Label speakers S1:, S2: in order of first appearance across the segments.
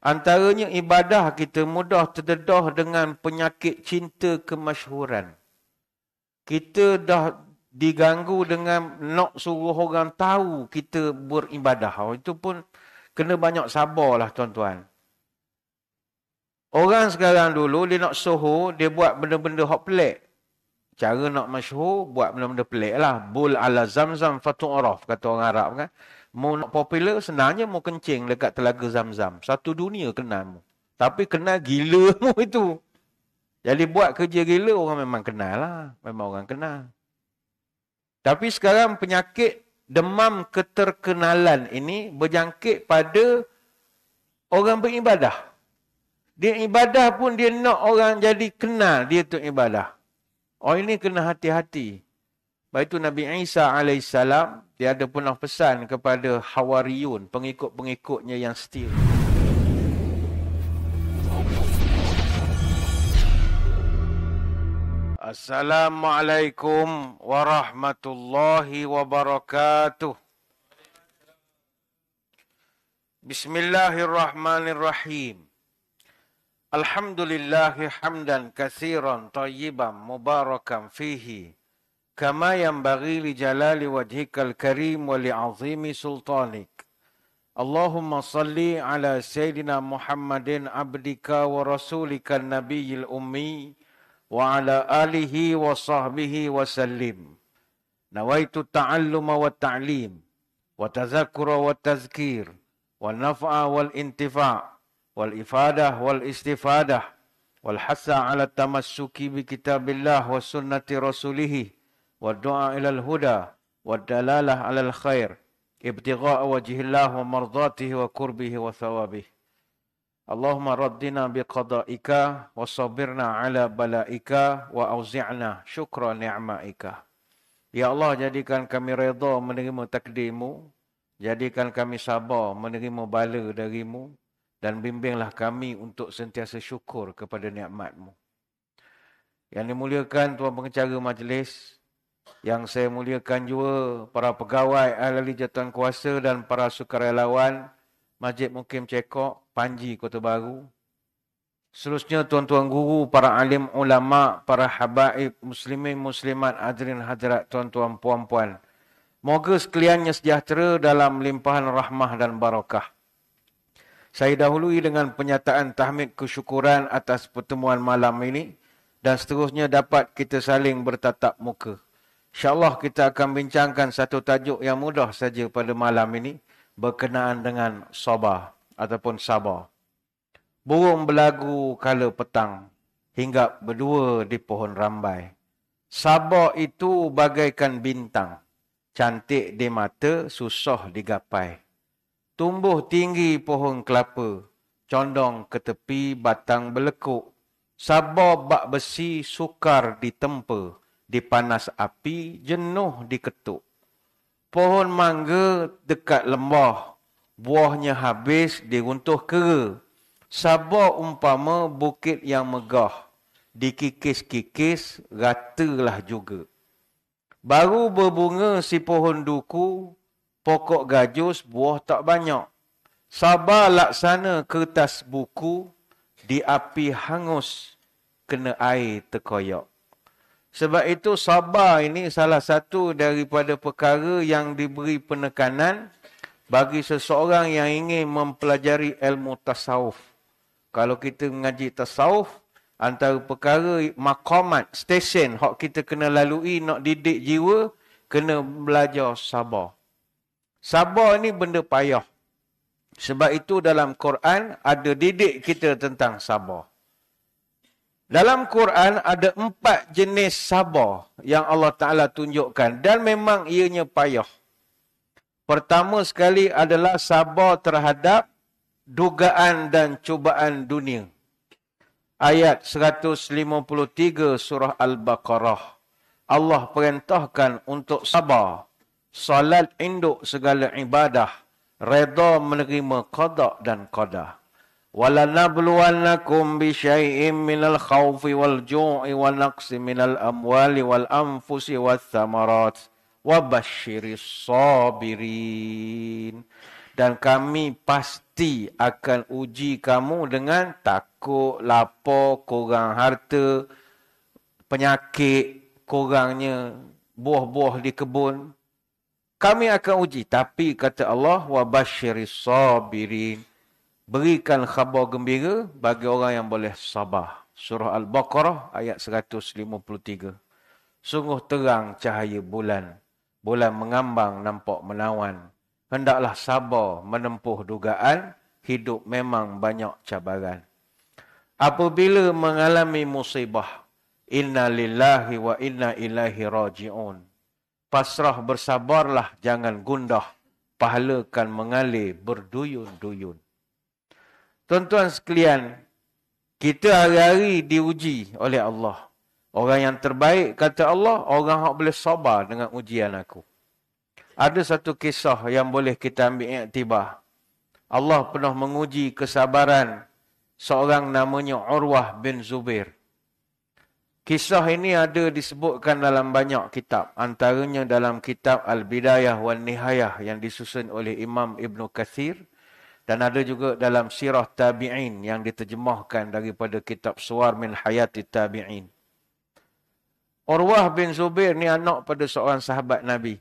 S1: Antaranya ibadah kita mudah terdedah dengan penyakit cinta kemasyhuran. Kita dah diganggu dengan nak suruh orang tahu kita beribadah. Itu pun kena banyak sabarlah tuan-tuan. Orang sekarang dulu dia nak suruh, dia buat benda-benda hok pelik. Cara nak masyhur, buat benda-benda pelik lah. Bul ala zamzam fatu'araf, kata orang Arab kan. Mau nak popular, senangnya mau kencing dekat telaga Zamzam. Satu dunia kenal mu. Tapi kenal gila mu itu. Jadi buat kerja gila, orang memang kenal lah. Memang orang kenal. Tapi sekarang penyakit demam keterkenalan ini berjangkit pada orang beribadah. Dia ibadah pun dia nak orang jadi kenal dia tu ibadah. Oh ini kena hati-hati. Baik itu Nabi Isa AS, dia ada pernah pesan kepada Hawariyun, pengikut-pengikutnya yang setia. Assalamualaikum warahmatullahi wabarakatuh. Bismillahirrahmanirrahim. Alhamdulillahi hamdan katsiran tayyiban mubarakan fihi. Kama yanbaghi li jalali wajhikal karim wa li'azimi sultanik. Allahumma salli ala Sayyidina Muhammadin abdika wa rasulika nabiyil ummi wa ala alihi wa sahbihi wa sallim. Nawaitu ta'alluma wa ta'lim wa tazakkura wa tazkir wa naf'a wal intifa' wal ifadah wal istifadah wal hasa ala tamassuki bi kitabillah wa sunnati rasulih wa du'a ilal huda wa dalalah alal khair ibtigha'a wajhillah wa mardatihi wa qurbihi wa thawabih. Allahumma raddina biqada'ika wa sabirna ala bala'ika wa auzi'na syukra ni'ma'ika. Ya Allah, jadikan kami redha menerima takdirmu, jadikan kami sabar menerima bala darimu, dan bimbinglah kami untuk sentiasa syukur kepada nikmat-Mu. Yang dimuliakan Tuan Pengacara Majlis, yang saya muliakan juga para pegawai ahli jawatan kuasa dan para sukarelawan Masjid Mukim Cekok, Panji, Kota Baru. Seterusnya tuan-tuan guru, para alim ulama, para habaib, muslimin, muslimat, hadirin hadirat, tuan-tuan puan-puan. Moga sekaliannya sejahtera dalam limpahan rahmah dan barakah. Saya dahului dengan penyataan tahmid kesyukuran atas pertemuan malam ini dan seterusnya dapat kita saling bertatap muka. InsyaAllah kita akan bincangkan satu tajuk yang mudah saja pada malam ini berkenaan dengan sabar ataupun sabar. Burung berlagu kala petang, hinggap berdua di pohon rambai. Sabar itu bagaikan bintang, cantik di mata, susah digapai. Tumbuh tinggi pohon kelapa, condong ke tepi batang belekuk. Sabar bak besi sukar ditempa, dipanas api jenuh diketuk. Pohon mangga dekat lembah, buahnya habis diruntuh kera. Sabar umpama bukit yang megah, dikikis-kikis ratalah juga. Baru berbunga si pohon duku, pokok gajus buah tak banyak. Sabar laksana kertas buku, di api hangus, kena air terkoyak. Sebab itu sabar ini salah satu daripada perkara yang diberi penekanan bagi seseorang yang ingin mempelajari ilmu tasawuf. Kalau kita mengaji tasawuf, antara perkara maqamat, stesen hak kita kena lalui nak didik jiwa, kena belajar sabar. Sabar ni benda payah. Sebab itu dalam Quran ada didik kita tentang sabar. Dalam Quran ada 4 jenis sabar yang Allah Ta'ala tunjukkan dan memang ianya payah. Pertama sekali adalah sabar terhadap dugaan dan cubaan dunia. Ayat 153 surah Al-Baqarah. Allah perintahkan untuk sabar. Salat induk segala ibadah, redha menerima qada dan qadar. وَلَنَبْلُوَنَّكُمْ بِشَيْءٍ مِّنَ الْخَوْفِ وَالْجُوعِ وَالنَّقْصِ مِنَ الْأَمْوَالِ وَالْأَنفُسِ وَالثَّمَرَاتِ وَبَشِّرِ الصَّابِرِينَ. dan kami pasti akan uji kamu dengan takut, lapar, kurang harta, penyakit, kurangnya buah-buah di kebun. Kami akan uji. Tapi kata Allah, wabashiris sabirin. Berikan khabar gembira bagi orang yang boleh sabar. Surah Al-Baqarah ayat 153. Sungguh terang cahaya bulan. Bulan mengambang nampak menawan. Hendaklah sabar menempuh dugaan. Hidup memang banyak cabaran. Apabila mengalami musibah. Inna lillahi wa inna ilaihi raji'un. Pasrah bersabarlah, jangan gundah. Pahala kan mengalir berduyun-duyun. Tuan-tuan sekalian, kita hari-hari diuji oleh Allah. Orang yang terbaik, kata Allah, orang yang boleh sabar dengan ujian aku. Ada satu kisah yang boleh kita ambil iktibar. Allah pernah menguji kesabaran seorang namanya Urwah bin Zubair. Kisah ini ada disebutkan dalam banyak kitab. Antaranya dalam kitab Al-Bidayah wan Nihayah yang disusun oleh Imam Ibn Kathir. Dan ada juga dalam Sirah Tabi'in yang diterjemahkan daripada kitab Suwar min Hayati Tabi'in. Urwah bin Zubair ni anak pada seorang sahabat Nabi.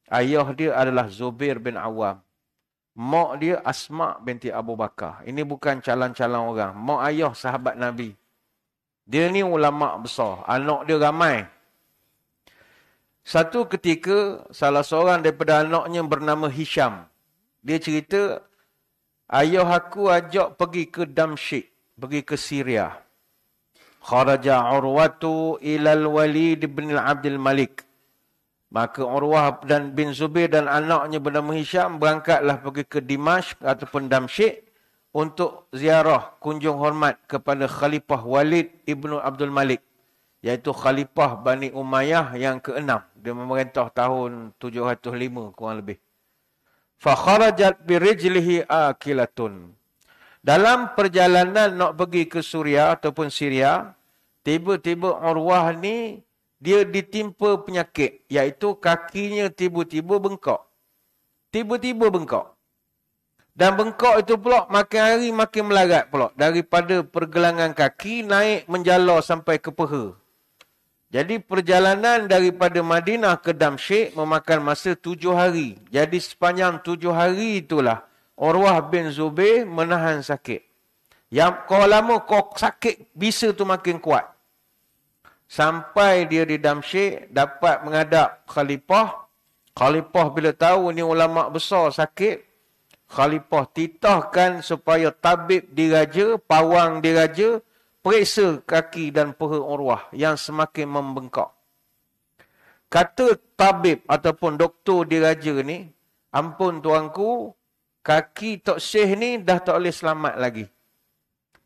S1: Ayah dia adalah Zubair bin Awam. Mak dia Asma binti Abu Bakar. Ini bukan calon-calon orang. Mak ayah sahabat Nabi. Dia ni ulama besar. Anak dia ramai. Satu ketika, salah seorang daripada anaknya bernama Hisham. Dia cerita, ayah aku ajak pergi ke Damsyik. Pergi ke Syria. Kharaja Urwatu ilal Walid bin Abdul Malik. Maka Urwah dan bin Zubair dan anaknya bernama Hisham berangkatlah pergi ke Dimashq ataupun Damsyik. Untuk ziarah kunjung hormat kepada Khalifah Walid ibnu Abdul Malik. Iaitu Khalifah Bani Umayyah yang ke-6. Dia memerintah tahun 705 kurang lebih. Fakharajat birijlihi akilatun. Dalam perjalanan nak pergi ke Suria ataupun Syria, tiba-tiba Urwah ni, dia ditimpa penyakit. Iaitu kakinya tiba-tiba bengkak. Tiba-tiba bengkak. Dan bengkak itu pula makin hari makin melarat pula. Daripada pergelangan kaki naik menjala sampai ke peha. Jadi perjalanan daripada Madinah ke Damsyik memakan masa 7 hari. Jadi sepanjang 7 hari itulah Urwah bin Zubair menahan sakit. Yang kau lama kau sakit bisa tu makin kuat. Sampai dia di Damsyik dapat menghadap Khalifah. Khalifah bila tahu ni ulama besar sakit. Khalifah titahkan supaya tabib diraja, pawang diraja, periksa kaki dan peha Urwah yang semakin membengkak. Kata tabib ataupun doktor diraja ni, ampun tuanku, kaki Tok Syekh ni dah tak boleh selamat lagi.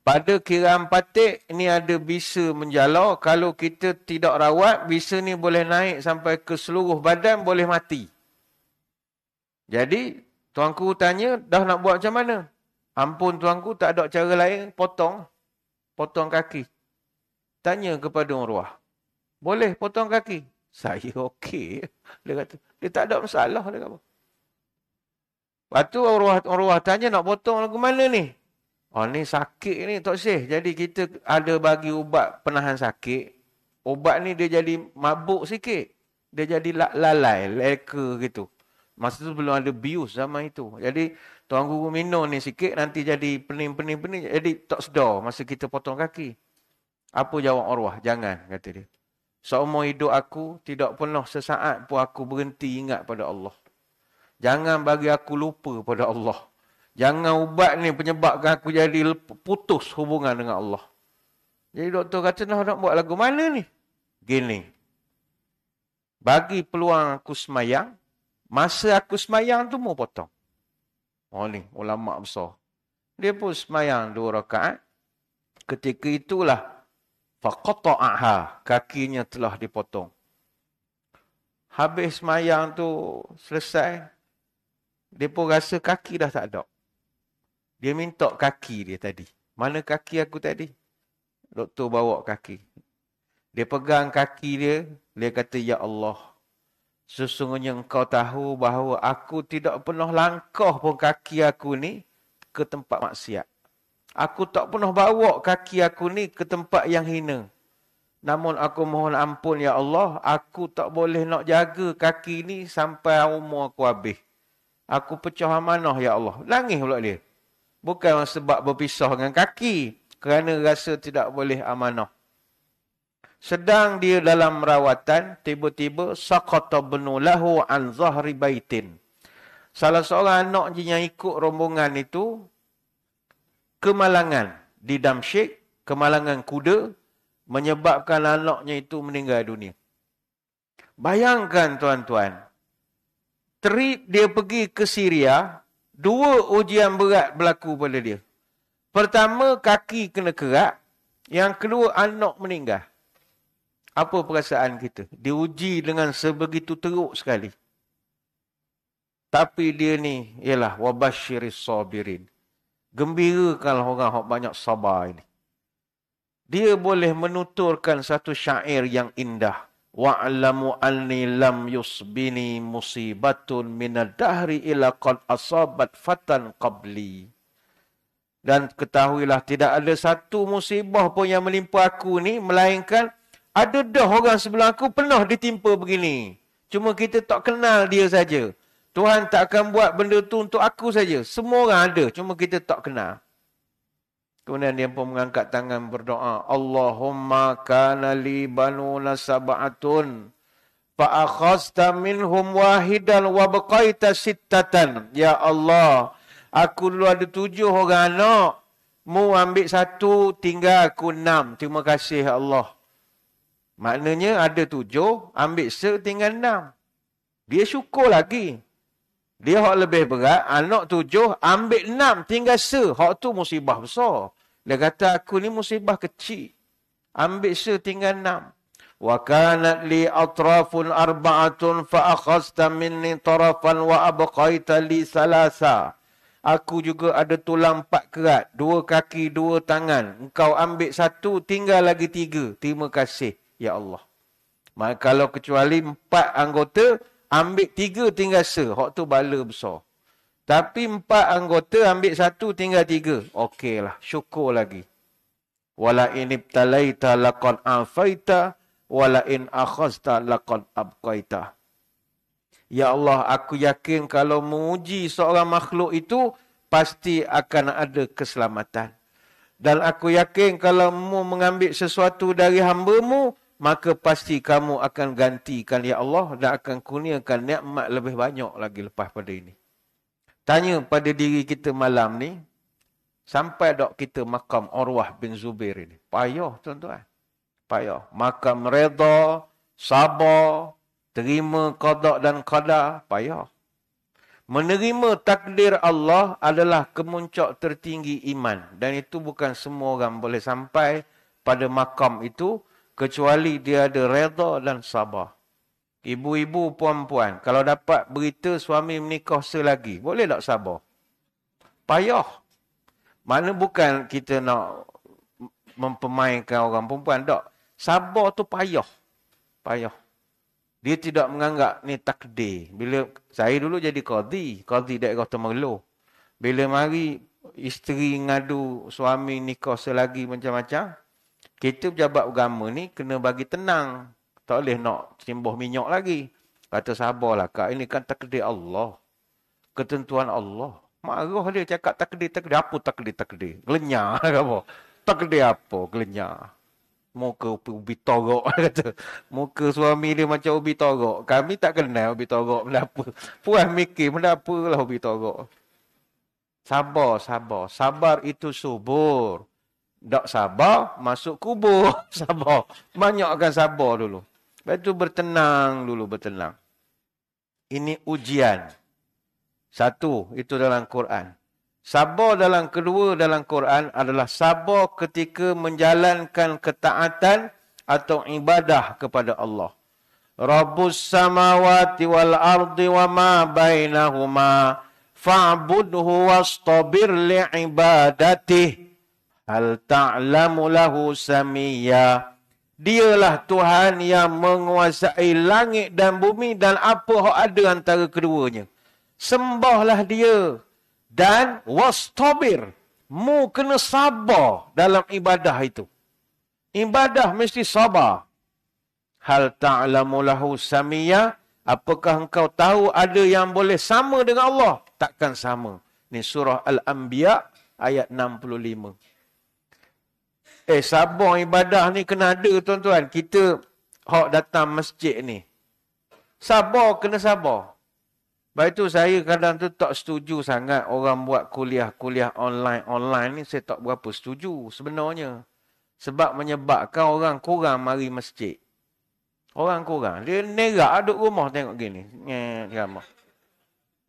S1: Pada kiraan patik, ni ada bisa menjala. Kalau kita tidak rawat, bisa ni boleh naik sampai ke seluruh badan, boleh mati. Jadi, tuanku tanya, dah nak buat macam mana? Ampun tuanku, tak ada cara lain, potong. Potong kaki. Tanya kepada Urwah. Boleh potong kaki? Saya okey. Dia kata, dia tak ada masalah. Dia kata. Lepas tu Urwah tanya, nak potong lagu mana ni? Oh ni sakit ni Tok Syekh. Jadi kita ada bagi ubat penahan sakit. Ubat ni dia jadi mabuk sikit. Dia jadi lalai, leka gitu. Masa tu belum ada bius zaman itu. Jadi, tuan guru minum ni sikit, nanti jadi pening. Jadi, tak sedar masa kita potong kaki. Apa jawab Urwah? Jangan, kata dia. Seumur hidup aku, tidak pernah sesaat pun aku berhenti ingat pada Allah. Jangan bagi aku lupa pada Allah. Jangan ubat ni penyebabkan aku jadi putus hubungan dengan Allah. Jadi, doktor kata, nak buat lagu mana ni? Gini. Bagi peluang aku semayang, masa aku semayang tu mau potong. Oh ni, ulama besar. Dia pun semayang 2 rakaat. Ketika itulah, faqata'aha, kakinya telah dipotong. Habis semayang tu selesai, dia pun rasa kaki dah tak ada. Dia minta kaki dia tadi. Mana kaki aku tadi? Doktor bawa kaki. Dia pegang kaki dia, dia kata, Ya Allah, Sesungguhnya engkau tahu bahawa aku tidak pernah langkah pun kaki aku ni ke tempat maksiat. Aku tak pernah bawa kaki aku ni ke tempat yang hina. Namun aku mohon ampun ya Allah, aku tak boleh nak jaga kaki ni sampai umur aku habis. Aku pecah amanah ya Allah. Nangis pula dia. Bukan sebab berpisah dengan kaki. Kerana rasa tidak boleh amanah. Sedang dia dalam rawatan, tiba-tiba saqata ibnu lahu an zahri baitin. Salah seorang anak yang ikut rombongan itu kemalangan di Damsyik, kemalangan kuda menyebabkan anaknya itu meninggal dunia. Bayangkan tuan-tuan, trip dia pergi ke Syria, 2 ujian berat berlaku pada dia. Pertama, kaki kena kerak, yang kedua anak meninggal. Apa perasaan kita? Diuji dengan sebegitu teruk sekali. Tapi dia ni ialah wabasyiris sabirin. Gembirakanlah orang yang banyak sabar ini. Dia boleh menuturkan satu syair yang indah. Wa'lamu anni lam yusbini musibatun minad dahri ila qad asabat fatan qabli. Dan ketahuilah tidak ada satu musibah pun yang menimpa aku ni melainkan ada dah orang sebelum aku pernah ditimpa begini. Cuma kita tak kenal dia saja. Tuhan tak akan buat benda tu untuk aku saja. Semua orang ada, cuma kita tak kenal. Kemudian dia pun mengangkat tangan berdoa. Allahumma kana li banuna sab'atun. Fa'akhazta minhum wahidan wa baqaita sittatan. Ya Allah, aku dulu ada 7 orang anak. Mu ambil 1, tinggal aku 6. Terima kasih Allah. Maknanya ada 7, ambil tinggal 6. Dia syukur lagi. Dia hak lebih berat, anak 7, ambil 6, tinggal hak tu musibah besar. Dia kata aku ni musibah kecil. Ambil tinggal 6. Wa kanat li atrafun arba'atun fa akhazta minni tarafan wa abqaita li salasa. Aku juga ada tulang 4 kerat, 2 kaki, 2 tangan. Engkau ambil 1, tinggal lagi 3. Terima kasih. Ya Allah. Maka kalau kecuali 4 anggota, ambil 3 tinggal hak tu bala besar. Tapi 4 anggota ambil 1 tinggal 3. Okeylah, syukur lagi. Wala in ibtalaita laqad afaita wala in akhazta laqad abqaita. Ya Allah, aku yakin kalau menguji seorang makhluk itu pasti akan ada keselamatan. Dan aku yakin kalau mu mengambil sesuatu dari hamba-Mu, maka pasti kamu akan gantikan ya Allah dan akan kurniakan nikmat lebih banyak lagi lepas pada ini. Tanya pada diri kita malam ni, sampai dok kita makam Urwah bin Zubair ini. Payah tuan-tuan. Payah. Makam redha, sabar, terima qada dan qadar, payah. Menerima takdir Allah adalah kemuncak tertinggi iman. Dan itu bukan semua orang boleh sampai pada makam itu, kecuali dia ada redha dan sabar. Ibu-ibu, puan-puan, kalau dapat berita suami menikah selagi, boleh tak sabar? Payah. Mana bukan kita nak mempermainkan orang perempuan, tak. Sabar tu payah. Payah. Dia tidak menganggap ni takdir. Bila saya dulu jadi qadhi daerah Temerloh. Bila mari isteri ngadu suami nikah selagi macam-macam, kita pejabat agama ni kena bagi tenang. Tak boleh nak cimbah minyak lagi. Kata sabarlah kak, ini kan takdir Allah. Ketentuan Allah. Marah dia cakap takdir. Apa takdir? Gelenyar apa? Takdir apa? Gelenyar. Muka ubi torok kata. Muka suami dia macam ubi torok. Kami tak kenal ubi torok. Kenapa? Puan mikir, kenapa lah ubi torok? Sabar. Sabar itu subur. Tak sabar, masuk kubur. Sabar. Banyakkan sabar dulu. Lepas itu bertenang dulu, bertenang. Ini ujian. 1, itu dalam Quran. Sabar kedua dalam Quran adalah sabar ketika menjalankan ketaatan atau ibadah kepada Allah. Rabbus samawati wal ardi wa ma bainahuma fa'budhu wastabir li'ibadatih. Hal ta'lamu lahu samiyya. Dialah Tuhan yang menguasai langit dan bumi dan apa yang ada antara keduanya. Sembahlah dia. Dan wastabir. Mu kena sabar dalam ibadah itu. Ibadah mesti sabar. Hal ta'lamu lahu samiyya? Apakah engkau tahu ada yang boleh sama dengan Allah? Takkan sama. Ini surah Al-Anbiya ayat 65. Sabar ibadah ni kena ada tuan-tuan. Kita hok datang masjid ni. Sabar kena sabar. Baik tu saya kadang tu tak setuju sangat orang buat kuliah-kuliah online ni. Saya tak berapa setuju sebenarnya. Sebab menyebabkan orang kurang mari masjid. Orang kurang. Dia nerak duduk rumah tengok gini. Ramah.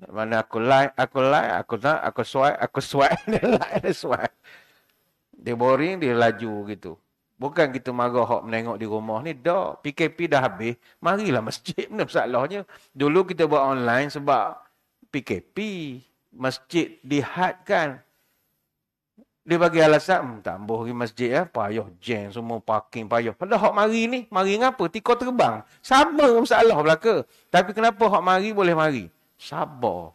S1: Mana aku like, aku swipe, dia swipe. Dia boring, dia laju gitu. Bukan kita marah hok menengok di rumah ni. Dah, PKP dah habis. Marilah masjid. Benda masalahnya. Dulu kita buat online sebab PKP. Masjid dihadkan. Dia bagi alasan, tambah pergi masjid ya, payah jam semua parking payah. Padahal hok mari ni, mari ngapa? Tiko terbang. Sama masalah belaka. Tapi kenapa hok mari boleh mari? Sabar.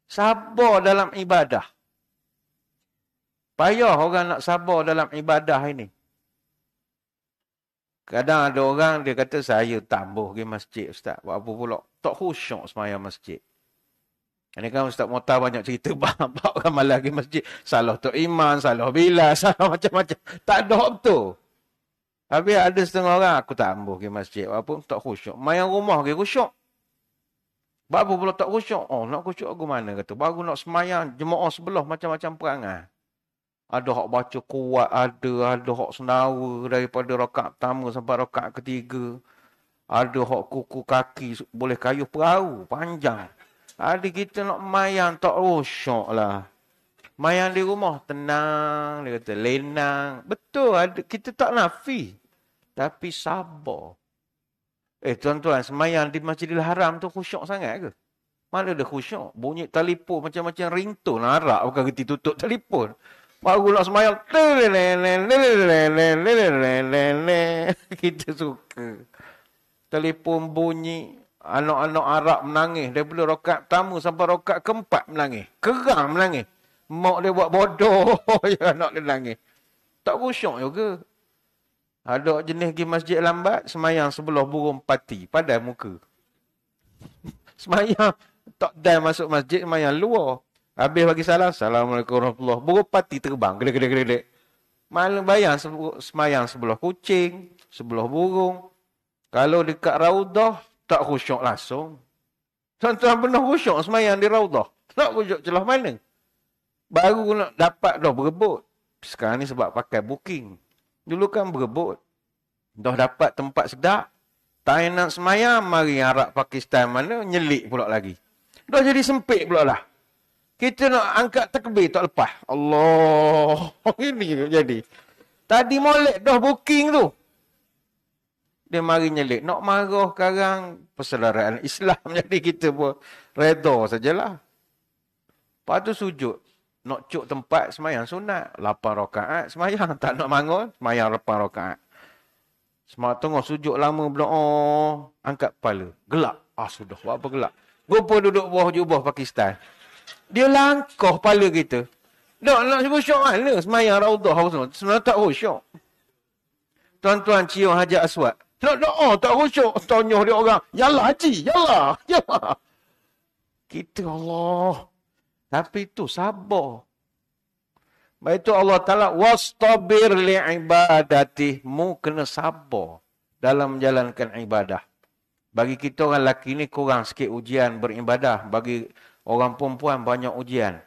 S1: Sabar dalam ibadah. Payah orang nak sabar dalam ibadah ini. Kadang ada orang dia kata saya tambah pergi masjid ustaz. Buat apa pula? Tak khusyuk sembahyang masjid. Ini kan Ustaz Muhtar banyak cerita bapak orang malas pergi masjid. Salah Tok Iman, salah Bilal, salah macam-macam. Tak ada betul. Habis ada setengah orang, aku tak ambuh pergi masjid. Apa? Tak khusyuk. Main rumah pergi khusyuk. Buat apa pula tak khusyuk? Oh, nak khusyuk aku mana? Kata, baru nak semayang jemaah sebelah macam-macam perangai. Ada hak baca kuat, ada hak senawa daripada rakaat pertama sampai rakaat ketiga. Ada hak kuku kaki boleh kayuh perahu, panjang. Ada kita nak mayang tak rosyok lah. Mayang di rumah tenang, dia kata lenang. Betul, kita tak nafi. Tapi sabar. Tuan-tuan, semayang di Masjidil Haram tu khusyuk sangat ke? Mana ada khusyuk? Bunyi telefon macam-macam ringtone. Harap bukan kerti tutup telefon. Baru nak semayang. Kita suka. Telefon bunyi. Anak-anak Arab menangis. Daripada rakaat pertama sampai rakaat keempat menangis. Kerang menangis. Mak dia buat bodoh. Ya, anak dia menangis. Tak khusyuk juga. Ada jenis pergi masjid lambat. Semayang sebelah burung pati. Padai muka. Semayang. Tak dah masuk masjid. Semayang luar. Habis bagi salam. Assalamualaikum warahmatullahi wabarakatuh. Burung pati terbang. Gede-gede. Malah bayang semayang sebelah kucing. Sebelah burung. Kalau dekat Raudah. Tak khusyuk langsung. Tuan-tuan pernah khusyuk semayang di Raudah. Tak khusyuk celah mana? Baru nak dapat dah berebut. Sekarang ni sebab pakai booking. Dulu kan berebut. Dah dapat tempat sedap. Tak nak semayang, mari Arab Pakistan mana, nyelik pula lagi. Dah jadi sempit pula lah. Kita nak angkat takbir tak lepas. Allah. Ini jadi. Tadi molek dah booking tu. Dia mari nyelik. Nak marah sekarang persaudaraan Islam. Jadi kita pun reda sajalah. Lepas tu sujud. Nak cuk tempat semayang sunat. 8 rakaat semayang. Tak nak bangun. Semayang 8 rakaat. Semayang tengah sujud lama berdoa. Angkat kepala. Gelap. Sudah. Buat apa gelap? Rupa duduk bawah jubah Pakistan. Dia langkah kepala kita. Nak khusyuk mana? Semayang Raudah. Sebenarnya tak khusyuk. Tuan-tuan cium Hajar Aswad. Nak doa tak khusyuk. Tanya dia orang. Yalah haji. Yalah. Kita Allah. Tapi itu sabar. Baik itu Allah Ta'ala. Wastabir li'ibadati. Mu kena sabar. Dalam menjalankan ibadah. Bagi kita orang lelaki ni kurang sikit ujian beribadah. Bagi orang perempuan banyak ujian.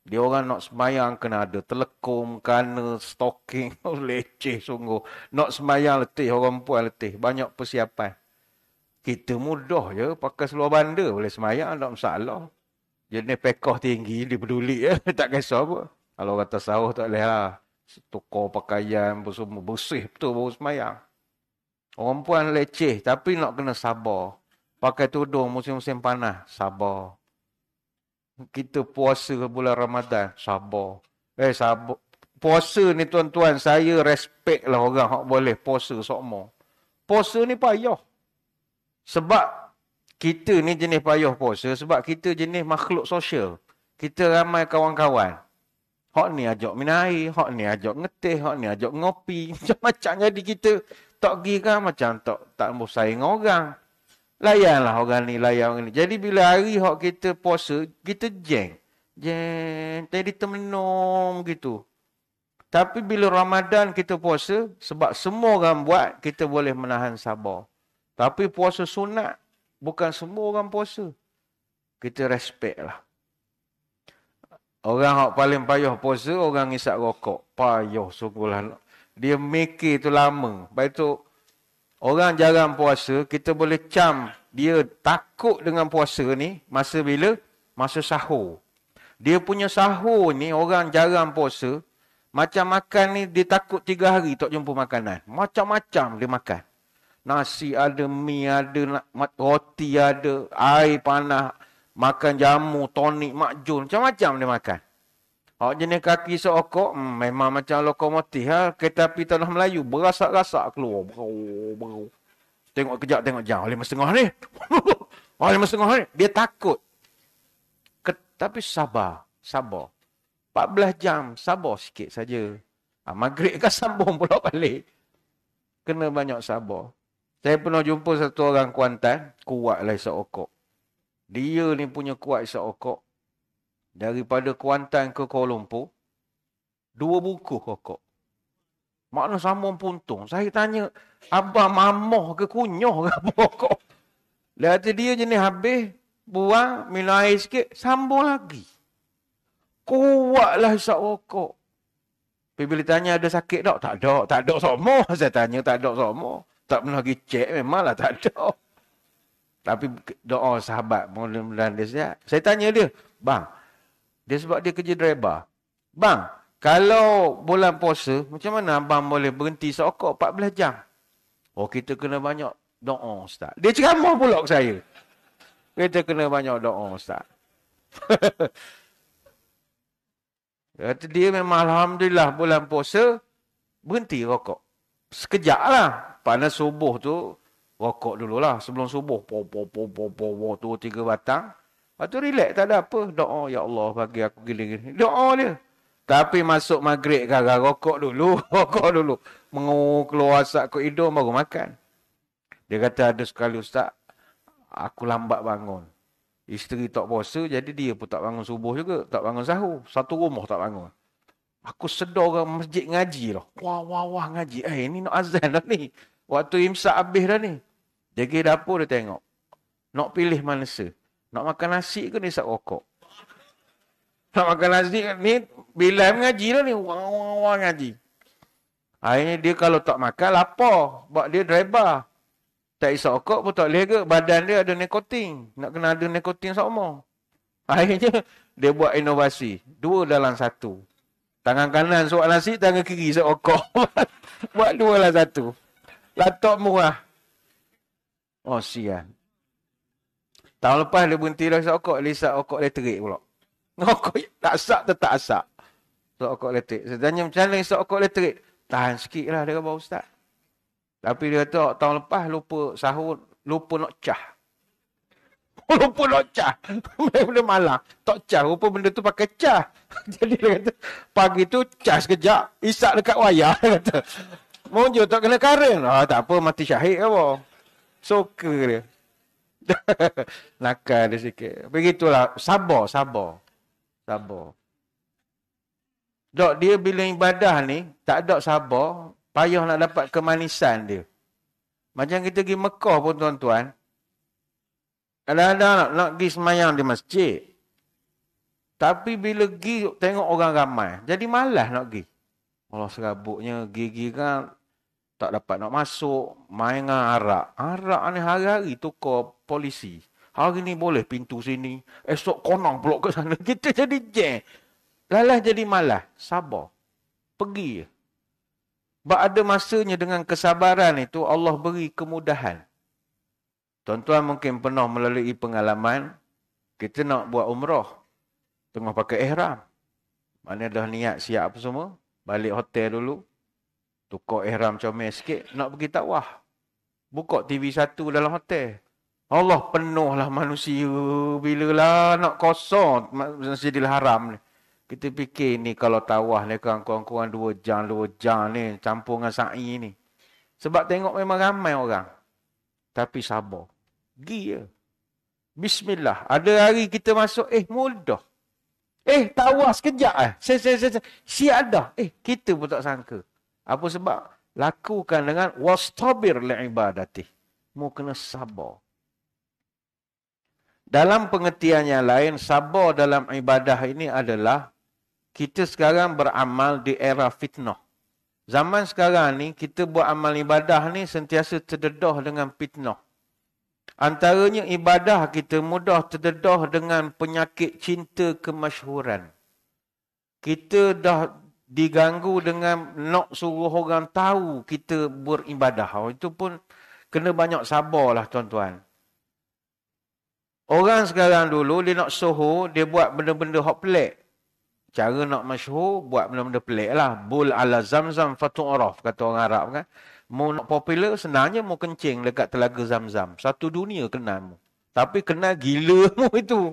S1: Dia orang nak semayang kena ada telekom, kana, stocking. Leceh sungguh. Nak semayang letih, orang perempuan letih. Banyak persiapan. Kita mudah je. Pakai seluar bandar boleh semayang. Tak masalah. Jenis pekoh tinggi, dia peduli. Tak kisah apa. Kalau kata sahur tak boleh lah. Tukar pakaian, semua bersih betul baru semayang. Orang perempuan leceh. Tapi nak kena sabar. Pakai tudung musim-musim panas. Sabar. Kita puasa bulan Ramadan. Sabar. Sabar. puasa ni tuan-tuan, saya respect lah orang yang boleh puasa sokmo. Puasa ni payah. Sebab kita ni jenis payah puasa, sebab kita jenis makhluk sosial. Kita ramai kawan-kawan. Hak ni ajak minum air, hak ni ajak ngeteh, hak ni ajak ngopi. Macam-macam jadi kita tak pergi kan macam tak mau saing orang. Layanlah orang ni, layan orang ni. Jadi bila hari hak kita puasa, kita jeng. Jadi termenung gitu. Tapi bila Ramadan kita puasa, sebab semua orang buat, kita boleh menahan sabar. Tapi puasa sunat, bukan semua orang puasa. Kita respect lah. Orang yang paling payah puasa, orang isap rokok. Payah sungguhlah. Dia mikir tu lama. Lepas tu, orang jarang puasa, kita boleh cam. Dia takut dengan puasa ni, masa bila? Masa sahur. Dia punya sahur ni, orang jarang puasa, macam makan ni, dia takut 3 hari tak jumpa makanan. Macam-macam dia makan. Nasi ada, mi ada, roti ada, air panas, makan jamu, tonik, makjun, macam-macam dia makan. Jenis kaki seokok, memang macam lokomotif. Kereta api tanah Melayu, berasak-rasak keluar. Berau. Tengok kejap, tengok jam. 5.30 ni. 5.30 ni. Dia takut. Tapi sabar. 14 jam, sabar sikit saja. Maghrib kan sambung pula balik. Kena banyak sabar. Saya pernah jumpa satu orang Kuantan, kuatlah isap okok. Dia ni punya kuat isap okok. Daripada Kuantan ke Kuala Lumpur, 2 bungkus okok. Makna sambung puntung. Saya tanya, abang mamah ke kunyah ke apa okok? Lepas tu dia jenis habis, buang, minum air sikit, sambung lagi. Kuatlah isap rokok. Tapi bila tanya ada sakit tak? Tak ada semua. Saya tanya tak ada semua. Tak pernah pergi cek, memanglah tak ada. Tapi doa sahabat, mudah-mudahan dia sihat. Saya tanya dia, bang, dia sebab dia kerja driver. Bang, kalau bulan puasa, macam mana abang boleh berhenti sokok 14 jam? Oh, kita kena banyak doa, Ustaz. Dia ceramah pula ke saya. Kita kena banyak doa, Ustaz. Kata dia memang Alhamdulillah bulan puasa, berhenti rokok. Sekejap lah. Panas subuh tu, rokok dululah. Sebelum subuh, 2-3 batang. Lepas tu relax, tak ada apa. Doa, ya Allah bagi aku gini-gini. Doa dia. Tapi masuk maghrib kan, rokok dulu. Rokok dulu. Keluar asap ke hidung baru makan. Dia kata ada sekali, Ustaz, aku lambat bangun. Isteri tak puasa, jadi dia pun tak bangun subuh juga. Tak bangun sahur. Satu rumah tak bangun. Aku sedar orang masjid ngaji lah. Wah, ngaji. Ini nak azan dah ni. Waktu imsak habis dah ni. Dia pergi dapur, dia tengok. Nak pilih mana se. Nak makan nasi ke ni isap rokok? Nak makan nasi ni, bila mengaji dah ni. Wah, ngaji. Akhirnya dia kalau tak makan, lapar. Sebab dia driver. Tak isap rokok pun tak boleh ke. Badan dia ada nikotin. Nak kena ada nikotin sama. Akhirnya dia buat inovasi. 2 dalam 1. Tangan kanan suap nasi, tangan kiri isap rokok. Buat 2 dalam 1. Laptop murah. Oh, sian. Tahun lepas dia berhenti dah isap rokok. Dia isap rokok elektrik pula. Rokok tak asap tetap asap. Isap rokok elektrik. Saya tanya macam mana isap rokok elektrik? Tahan sikit lah dia kata, Ustaz. Tapi dia kata tahun lepas lupa sahur, lupa nak cah. Lupa nak cah. Benda malam. Tak cah. Rupa benda tu pakai cah. Jadi dia kata, pagi tu cah sekejap. Isak dekat wayar. Dia kata, monjo tak kena karen. Tak apa, mati syahid ke apa. Soka dia. Nakal dia sikit. Begitulah. Sabar. Dok, dia bila ibadah ni, tak ada sabar. Payah nak dapat kemanisan dia. Macam kita pergi Mekah pun tuan-tuan. Kadang-kadang nak pergi semayang di masjid. Tapi bila pergi tengok orang ramai. Jadi malas nak pergi. Allah serabutnya pergi kan. Tak dapat nak masuk. Main dengan arak. Arak ni hari-hari tukar polisi. Hari ni boleh pintu sini. Esok konang pulak ke sana. Kita jadi jeng. Lalas jadi malas. Sabar. Pergi je. Sebab ada masanya dengan kesabaran itu Allah beri kemudahan. Tuan-tuan mungkin pernah melalui pengalaman. Kita nak buat umrah. Tengah pakai ihram. Mana dah niat siap apa semua. Balik hotel dulu. Tukar ihram comel sikit. Nak pergi tawaf. Buka TV1 dalam hotel. Allah penuhlah manusia. Bilalah nak kosong Masjidil Haram ni. Kita fikir ni kalau tawaf ni kurang-kurang 2 jam ni. Campur dengan sa'i ni. Sebab tengok memang ramai orang. Tapi sabar. Pergi je. Bismillah. Ada hari kita masuk, mudah. Tawaf sekejap siap dah. Kita pun tak sangka. Apa sebab? Lakukan dengan wastabir li'ibadati. Mu kena sabar. Dalam pengertian yang lain, sabar dalam ibadah ini adalah kita sekarang beramal di era fitnah. Zaman sekarang ni, kita buat amal ibadah ni sentiasa terdedah dengan fitnah. Antaranya ibadah kita mudah terdedah dengan penyakit cinta kemasyhuran. Kita dah diganggu dengan nak suruh orang tahu kita beribadah. Itu pun kena banyak sabarlah tuan-tuan. Orang sekarang dulu, dia nak suruh, dia buat benda-benda hot pelik. Cara nak masyhur, buat benda-benda pelik lah. Bul ala zamzam fatu'araf, kata orang Arab kan. Mau nak popular, senangnya mau kencing dekat telaga Zamzam. Satu dunia kenal mu. Tapi kenal gila mu itu.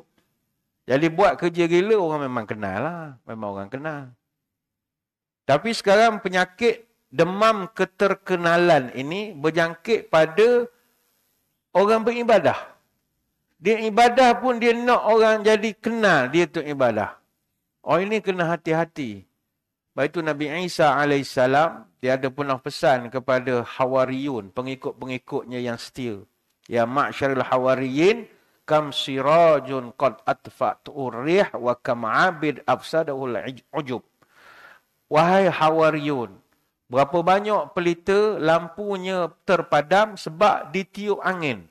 S1: Jadi buat kerja gila, orang memang kenal lah. Memang orang kenal. Tapi sekarang penyakit demam keterkenalan ini berjangkit pada orang beribadah. Dia ibadah pun dia nak orang jadi kenal dia tu ibadah. Ini kena hati-hati. Sebab itu Nabi Isa AS, dia ada pernah pesan kepada Hawariyun, pengikut-pengikutnya yang setia. Ya ma'syaril hawariyin, kam sirajun qad atfa'tur rih wa kam abid afsadahul ujub. Wahai Hawariyun, berapa banyak pelita lampunya terpadam sebab ditiup angin.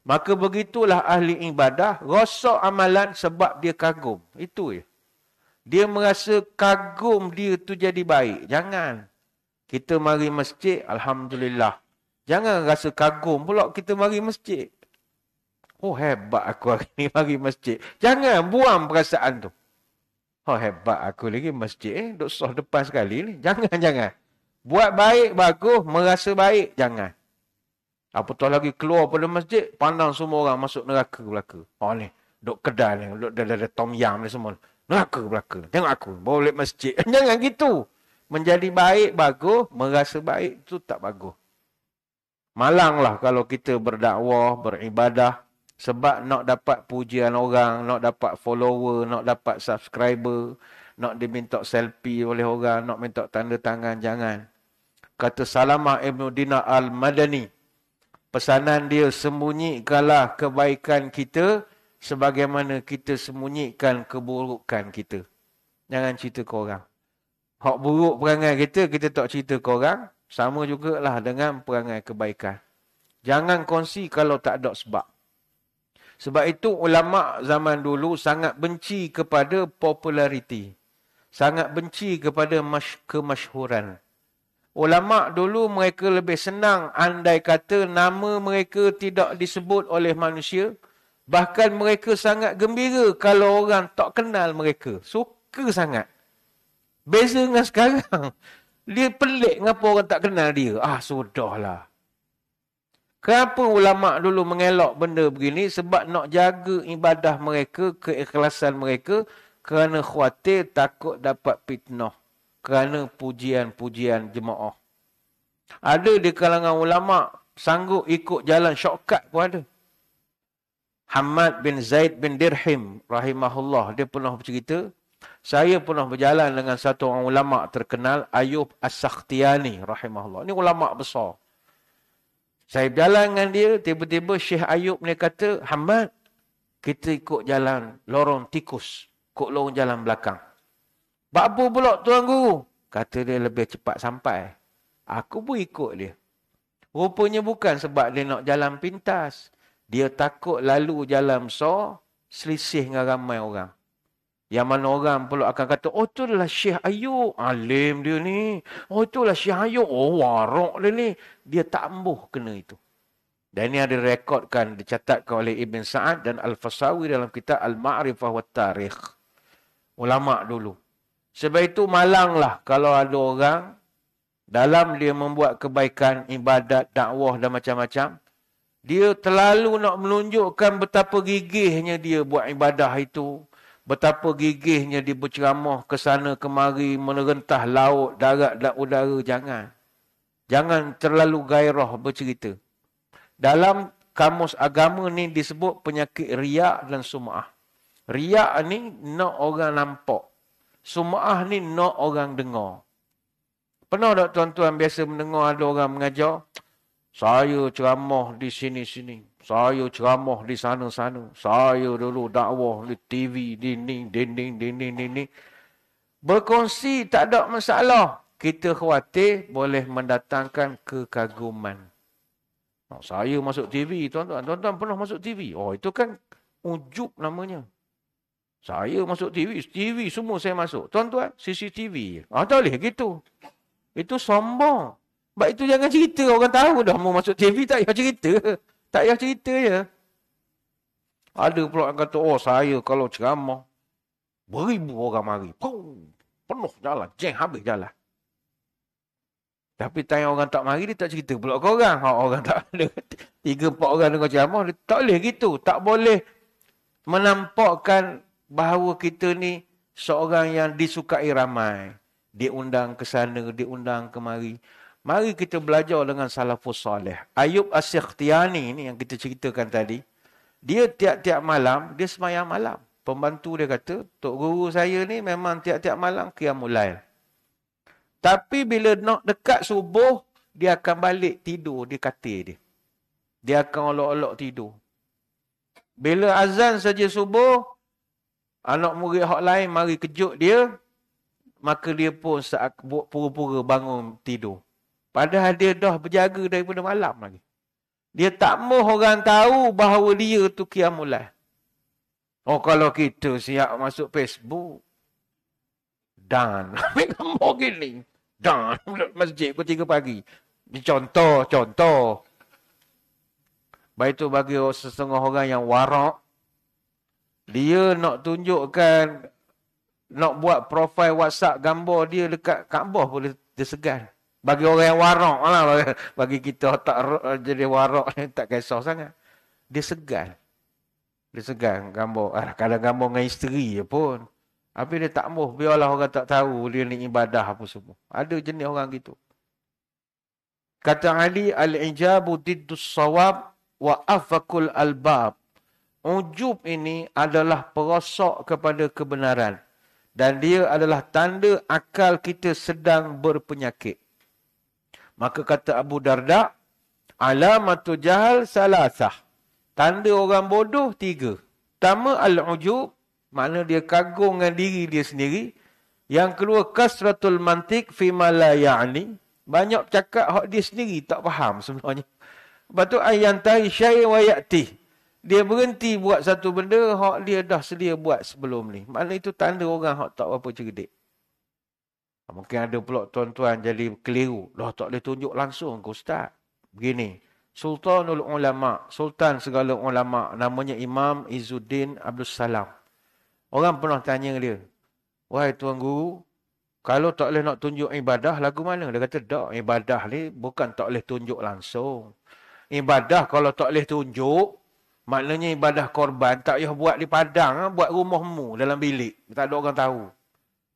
S1: Maka begitulah ahli ibadah, rosak amalan sebab dia kagum. Itu je. Dia merasa kagum dia tu jadi baik. Jangan. Kita mari masjid, Alhamdulillah. Jangan rasa kagum pula kita mari masjid. Hebat aku hari ni mari masjid. Jangan buang perasaan tu. Hebat aku lagi masjid. Duk soh depan sekali ni. Jangan. Buat baik, bagus. Merasa baik, jangan. Apatah lagi keluar pada masjid, pandang semua orang masuk neraka belaka. Ni, duk kedai ni, duk ada tom yam ni semua. Neraka belaka. Tengok aku, boleh masjid. Jangan gitu. Menjadi baik, bagus. Merasa baik, itu tak bagus. Malanglah kalau kita berdakwah, beribadah. Sebab nak dapat pujian orang, nak dapat follower, nak dapat subscriber, nak diminta selfie oleh orang, nak minta tanda tangan. Jangan. Kata Salamah Ibn Dinar Al-Madani. Pesanan dia, sembunyikanlah kebaikan kita sebagaimana kita sembunyikan keburukan kita. Jangan cerita ke orang. Hak buruk perangai kita tak cerita ke orang. Sama jugalah dengan perangai kebaikan. Jangan kongsi kalau tak ada sebab. Sebab itu ulama' zaman dulu sangat benci kepada populariti. Sangat benci kepada kemasyhuran. Ulama' dulu mereka lebih senang andai kata nama mereka tidak disebut oleh manusia. Bahkan mereka sangat gembira kalau orang tak kenal mereka. Suka sangat. Beza dengan sekarang. Dia pelik kenapa orang tak kenal dia. Sudahlah. Kenapa ulama' dulu mengelak benda begini? Sebab nak jaga ibadah mereka, keikhlasan mereka. Kerana khawatir takut dapat fitnah. Kerana pujian-pujian jemaah. Ada di kalangan ulama' sanggup ikut jalan shortcut pun ada. Hamad bin Zaid bin Dirhim rahimahullah, dia pernah bercerita, saya pernah berjalan dengan satu orang ulama' terkenal, Ayub As-Sakhtiyani rahimahullah. Ini ulama' besar. Saya berjalan dengan dia, tiba-tiba Syekh Ayub ni kata, Hamad, kita ikut jalan lorong tikus, ikut lorong jalan belakang. Apa pula Tuan Guru? Kata dia lebih cepat sampai. Aku pun ikut dia. Rupanya bukan sebab dia nak jalan pintas. Dia takut lalu jalan besar, selisih dengan ramai orang. Yang mana orang pula akan kata, tu adalah Syekh Ayub. Alim dia ni. Itulah Syekh Ayub. Warak dia ni. Dia tak ambuh kena itu. Dan ini ada rekodkan, dicatatkan oleh Ibn Sa'ad dan Al-Fasawi dalam kitab Al-Ma'rifah wa Tarikh. Ulama' dulu. Sebab itu malanglah kalau ada orang dalam dia membuat kebaikan, ibadat, dakwah dan macam-macam. Dia terlalu nak menunjukkan betapa gigihnya dia buat ibadah itu. Betapa gigihnya dia berceramah ke sana kemari, menerentah laut, darat dan udara. Jangan. Jangan terlalu gairah bercerita. Dalam kamus agama ni disebut penyakit riak dan sum'ah. Riak ni nak orang nampak. Sum'ah ni nak orang dengar. Pernah tak tuan-tuan biasa mendengar ada orang mengajar? Saya ceramah di sini-sini. Saya ceramah di sana-sana. Saya dulu dakwah di TV, dinding. Berkongsi tak ada masalah. Kita khawatir boleh mendatangkan kekaguman. Saya masuk TV, tuan-tuan. Tuan-tuan pernah masuk TV? Oh, itu kan ujub namanya. Saya masuk TV. TV semua saya masuk. Tuan-tuan, CCTV. Tak boleh gitu. Itu sombong. Sebab itu jangan cerita. Orang tahu dah mau masuk TV, tak payah cerita. Tak payah cerita je. Ada pula yang kata, oh saya kalau ceramah, beribu orang mari. Penuh jalan. Jeng habis jalan. Tapi tanya orang tak mari, dia tak cerita pula ke orang. Orang tak ada. 3-4 orang dengar ceramah, dia tak boleh gitu. Tak boleh menampakkan bahawa kita ni seorang yang disukai ramai. Diundang ke sana, diundang ke mari. Mari kita belajar dengan salafus salih. Ayub As-Sikhtiyani ni yang kita ceritakan tadi. Dia tiap-tiap malam, dia semayang malam. Pembantu dia kata, Tok Guru saya ni memang tiap-tiap malam qiyamul lail. Tapi bila nak dekat subuh, dia akan balik tidur di katil dia. Dia akan olok-olok tidur. Bila azan saja subuh, anak murid hak lain mari kejut dia, maka dia pun pura-pura bangun tidur. Padahal dia dah berjaga daripada malam lagi. Dia tak mahu orang tahu bahawa dia tu qiyamul lail. Oh, kalau kita siap masuk Facebook, dan ambil gambar gini, dan masjid pukul 3 pagi. Ini contoh. Baik itu bagi setengah orang yang warak, dia nak tunjukkan, nak buat profil WhatsApp gambar dia dekat Kaabah boleh dia segan. Bagi orang yang warak lah. Bagi kita tak jadi warak, tak kisah sangat. Dia segan. Dia segan gambar. Kadang gambar dengan isteri je pun. Tapi dia tak mahu. Biarlah orang tak tahu dia ni ibadah apa semua. Ada jenis orang gitu. Kata Ali, al-ijabu diddus sawab wa afakul albab. Ujub ini adalah perosak kepada kebenaran. Dan dia adalah tanda akal kita sedang berpenyakit. Maka kata Abu Darda, alamatu jahal salasah. Tanda orang bodoh 3. Pertama, al-ujub. Makna dia kagum dengan diri dia sendiri. Yang kedua, kasratul mantik fima la ya'ni. Banyak cakap hak dia sendiri tak faham sebenarnya. Lepas tu, ayyantahi syai' wa ya'tih. Dia berhenti buat satu benda, hak dia dah sedia buat sebelum ni. Makna itu tanda orang hak tak apa cerdik. Mungkin ada pula tuan-tuan jadi keliru. Dah tak boleh tunjuk langsung ke Ustaz. Begini. Sultanul Ulama. Sultan segala ulama. Namanya Imam Izzuddin Abdul Salam. Orang pernah tanya dia. Wahai Tuan Guru. Kalau tak boleh nak tunjuk ibadah, lagu mana? Dia kata, tak. Ibadah ni bukan tak boleh tunjuk langsung. Ibadah kalau tak boleh tunjuk, maknanya ibadah korban tak payah buat di padang. Buat rumahmu dalam bilik. Tak ada orang tahu.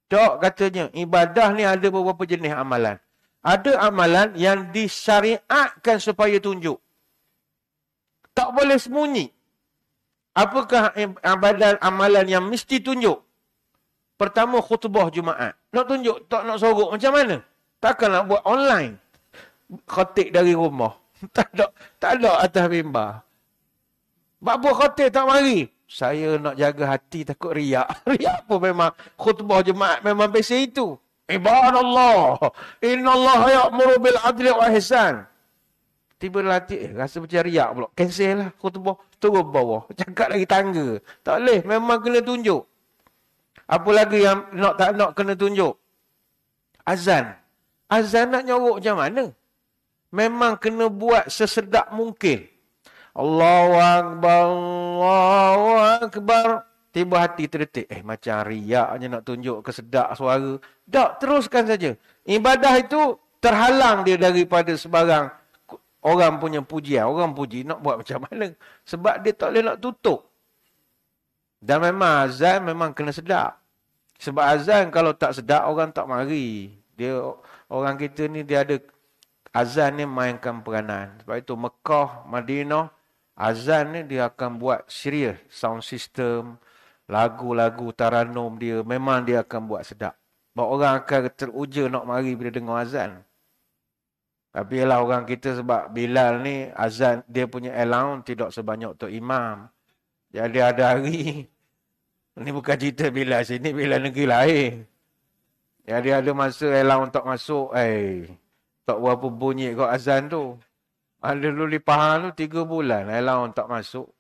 S1: Tak, katanya, ibadah ni ada beberapa jenis amalan. Ada amalan yang disyariatkan supaya tunjuk. Tak boleh sembunyi. Apakah amalan yang mesti tunjuk? Pertama, khutbah Jumaat. Nak tunjuk, tak nak sorok macam mana? Takkan nak buat online. Khatib dari rumah. Tak ada atas mimbar. Apa khatib tak mari? Saya nak jaga hati takut riak. Riak apa memang khutbah Jumaat memang biasa itu. Ibadallah. Innallaha ya'muru bil adli wa ihsan. Tiba latih, rasa macam riak pula. Cancel lah khutbah. Turun bawah. Cakap lagi tangga. Tak boleh. Memang kena tunjuk. Apa lagi yang tak nak kena tunjuk? Azan. Azan nak nyorok macam mana? Memang kena buat sesedap mungkin. Allahu Akbar, Allahu Akbar. tiba hati terdetik. Macam riak je nak tunjuk kesedak suara. Tak, teruskan saja. Ibadah itu terhalang dia daripada sebarang orang punya pujian. Orang puji nak buat macam mana? Sebab dia tak boleh nak tutup. Dan memang azan memang kena sedap. Sebab azan kalau tak sedap, orang tak mari. Orang kita ni dia ada azan ni mainkan peranan. Sebab itu Mekah, Madinah, azan ni dia akan buat serius. Sound system, lagu-lagu taranum dia, memang dia akan buat sedap. Sebab orang akan teruja nak mari bila dengar azan. Tapi ialah orang kita sebab Bilal ni azan dia punya allowance tidak sebanyak Tok Imam. Jadi ada hari, ni bukan cerita Bilal sini, Bilal negeri lain. Jadi ada masa allowance tak masuk, tak berapa bunyi kau azan tu. Ada dulu di Pahang tu 3 bulan allowance tak masuk.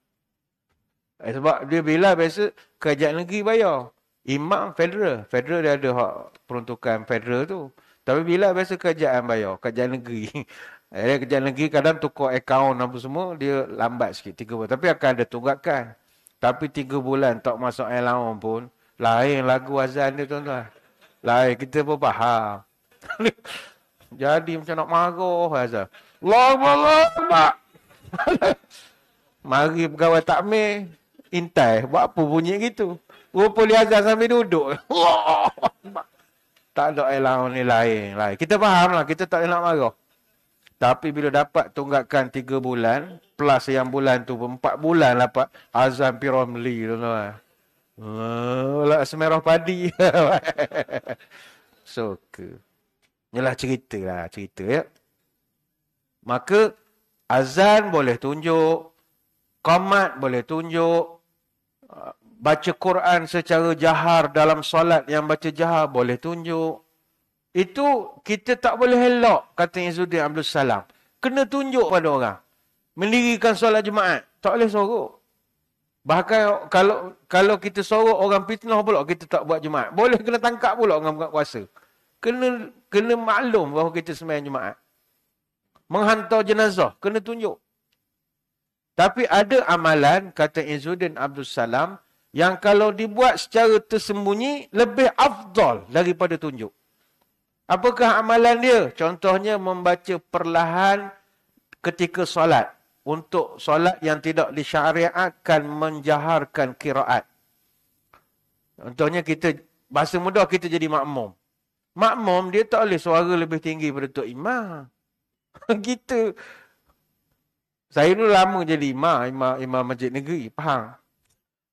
S1: Sebab dia Bilal biasa kerajaan negeri bayar. Imam federal. Federal dia ada hak peruntukan federal tu. Tapi bila biasa kerajaan bayar, kerajaan negeri. Kerajaan negeri kadang tukar akaun apa semua, dia lambat sikit 3 bulan. Tapi akan ada tunggakan. Tapi 3 bulan tak masuk allowance pun, lain lagu azan dia tuan-tuan. Lain, kita pun faham. Jadi macam nak marah azan. Allah. Mari pegawai takmir, intai, buat apa bunyi gitu. Rupa dia azan sambil duduk. Tak ada allowance ni lain. Kita faham lah, kita tak nak marah. Tapi bila dapat tunggakan 3 bulan, plus yang bulan tu 4 bulan dapat azan Piramli tuan-tuan. Lah semerah padi. Suka. Inilah cerita ya. Maka azan boleh tunjuk, qamat boleh tunjuk, baca Quran secara jahar dalam solat yang baca jahar boleh tunjuk. Itu kita tak boleh elok, kata Izzuddin Abdul Salam. Kena tunjuk pada orang. Mendirikan solat Jumaat, tak boleh sorok. Bahkan kalau kita sorok orang fitnah pula kita tak buat Jumaat. Boleh kena tangkap pula orang buat puasa. Kena maklum bahawa kita sembahyang Jumaat. Menghantar jenazah, kena tunjuk. Tapi ada amalan, kata Izzuddin Abdul Salam, yang kalau dibuat secara tersembunyi, lebih afdal daripada tunjuk. Apakah amalan dia? Contohnya membaca perlahan ketika solat. Untuk solat yang tidak disyariatkan menjaharkan qiraat. Contohnya bahasa mudah kita jadi makmum. Makmum dia tak boleh suara lebih tinggi daripada Tok Imam. Gitu. Saya dulu lama jadi imam masjid negeri, Pahang.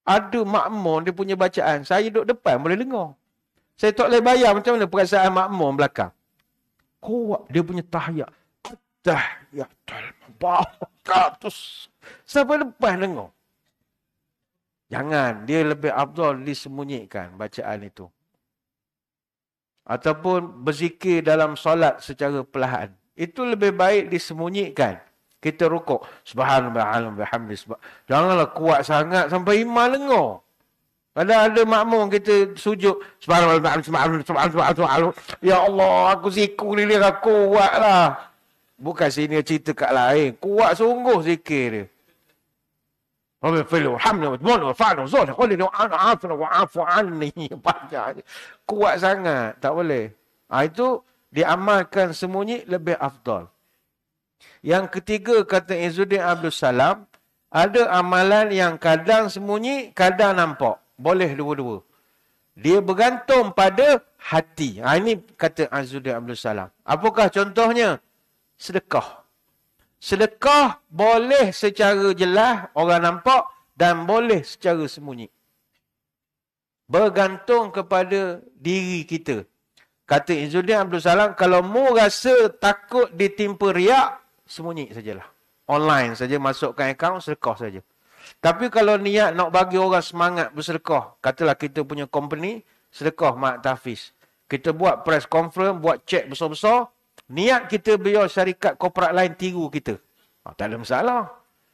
S1: Ada makmum dia punya bacaan. Saya duduk depan boleh dengar. Saya tak boleh bayar macam mana perasaan makmum belakang. Kuat dia punya tahiyat. Tahiyatul mubarakat. Sampai depan dengar. Jangan. Dia lebih afdal disembunyikan bacaan itu. Ataupun berzikir dalam solat secara perlahan. Itu lebih baik disembunyikan. Kita rukuk. Subhanallah bihamdi. Janganlah kuat sangat sampai imam dengar. Kadang ada makmum kita sujud. Subhanallah. Ya Allah, aku siku ni dia kuat lah. Bukan sini cerita kat lain. Kuat sungguh zikir dia. Kuat sangat. Tak boleh. Itu diamalkan sembunyi lebih afdal. Yang ketiga, kata Izzuddin Abdul Salam, ada amalan yang kadang sembunyi, kadang nampak. Boleh dua-dua. Dia bergantung pada hati. Ini kata Izzuddin Abdul Salam. Apakah contohnya? Sedekah. Sedekah boleh secara jelas orang nampak dan boleh secara sembunyi. Bergantung kepada diri kita. Kata Izzuddin Abdul Salam, kalau mu rasa takut ditimpa riak, sembunyi sajalah. Online saja, masukkan akaun, sedekah saja. Tapi kalau niat nak bagi orang semangat bersedekah, katalah kita punya company, sedekah mak tahfiz. Kita buat press conference, buat cek besar-besar, niat kita biar syarikat korporat lain tiru kita. Tak ada masalah.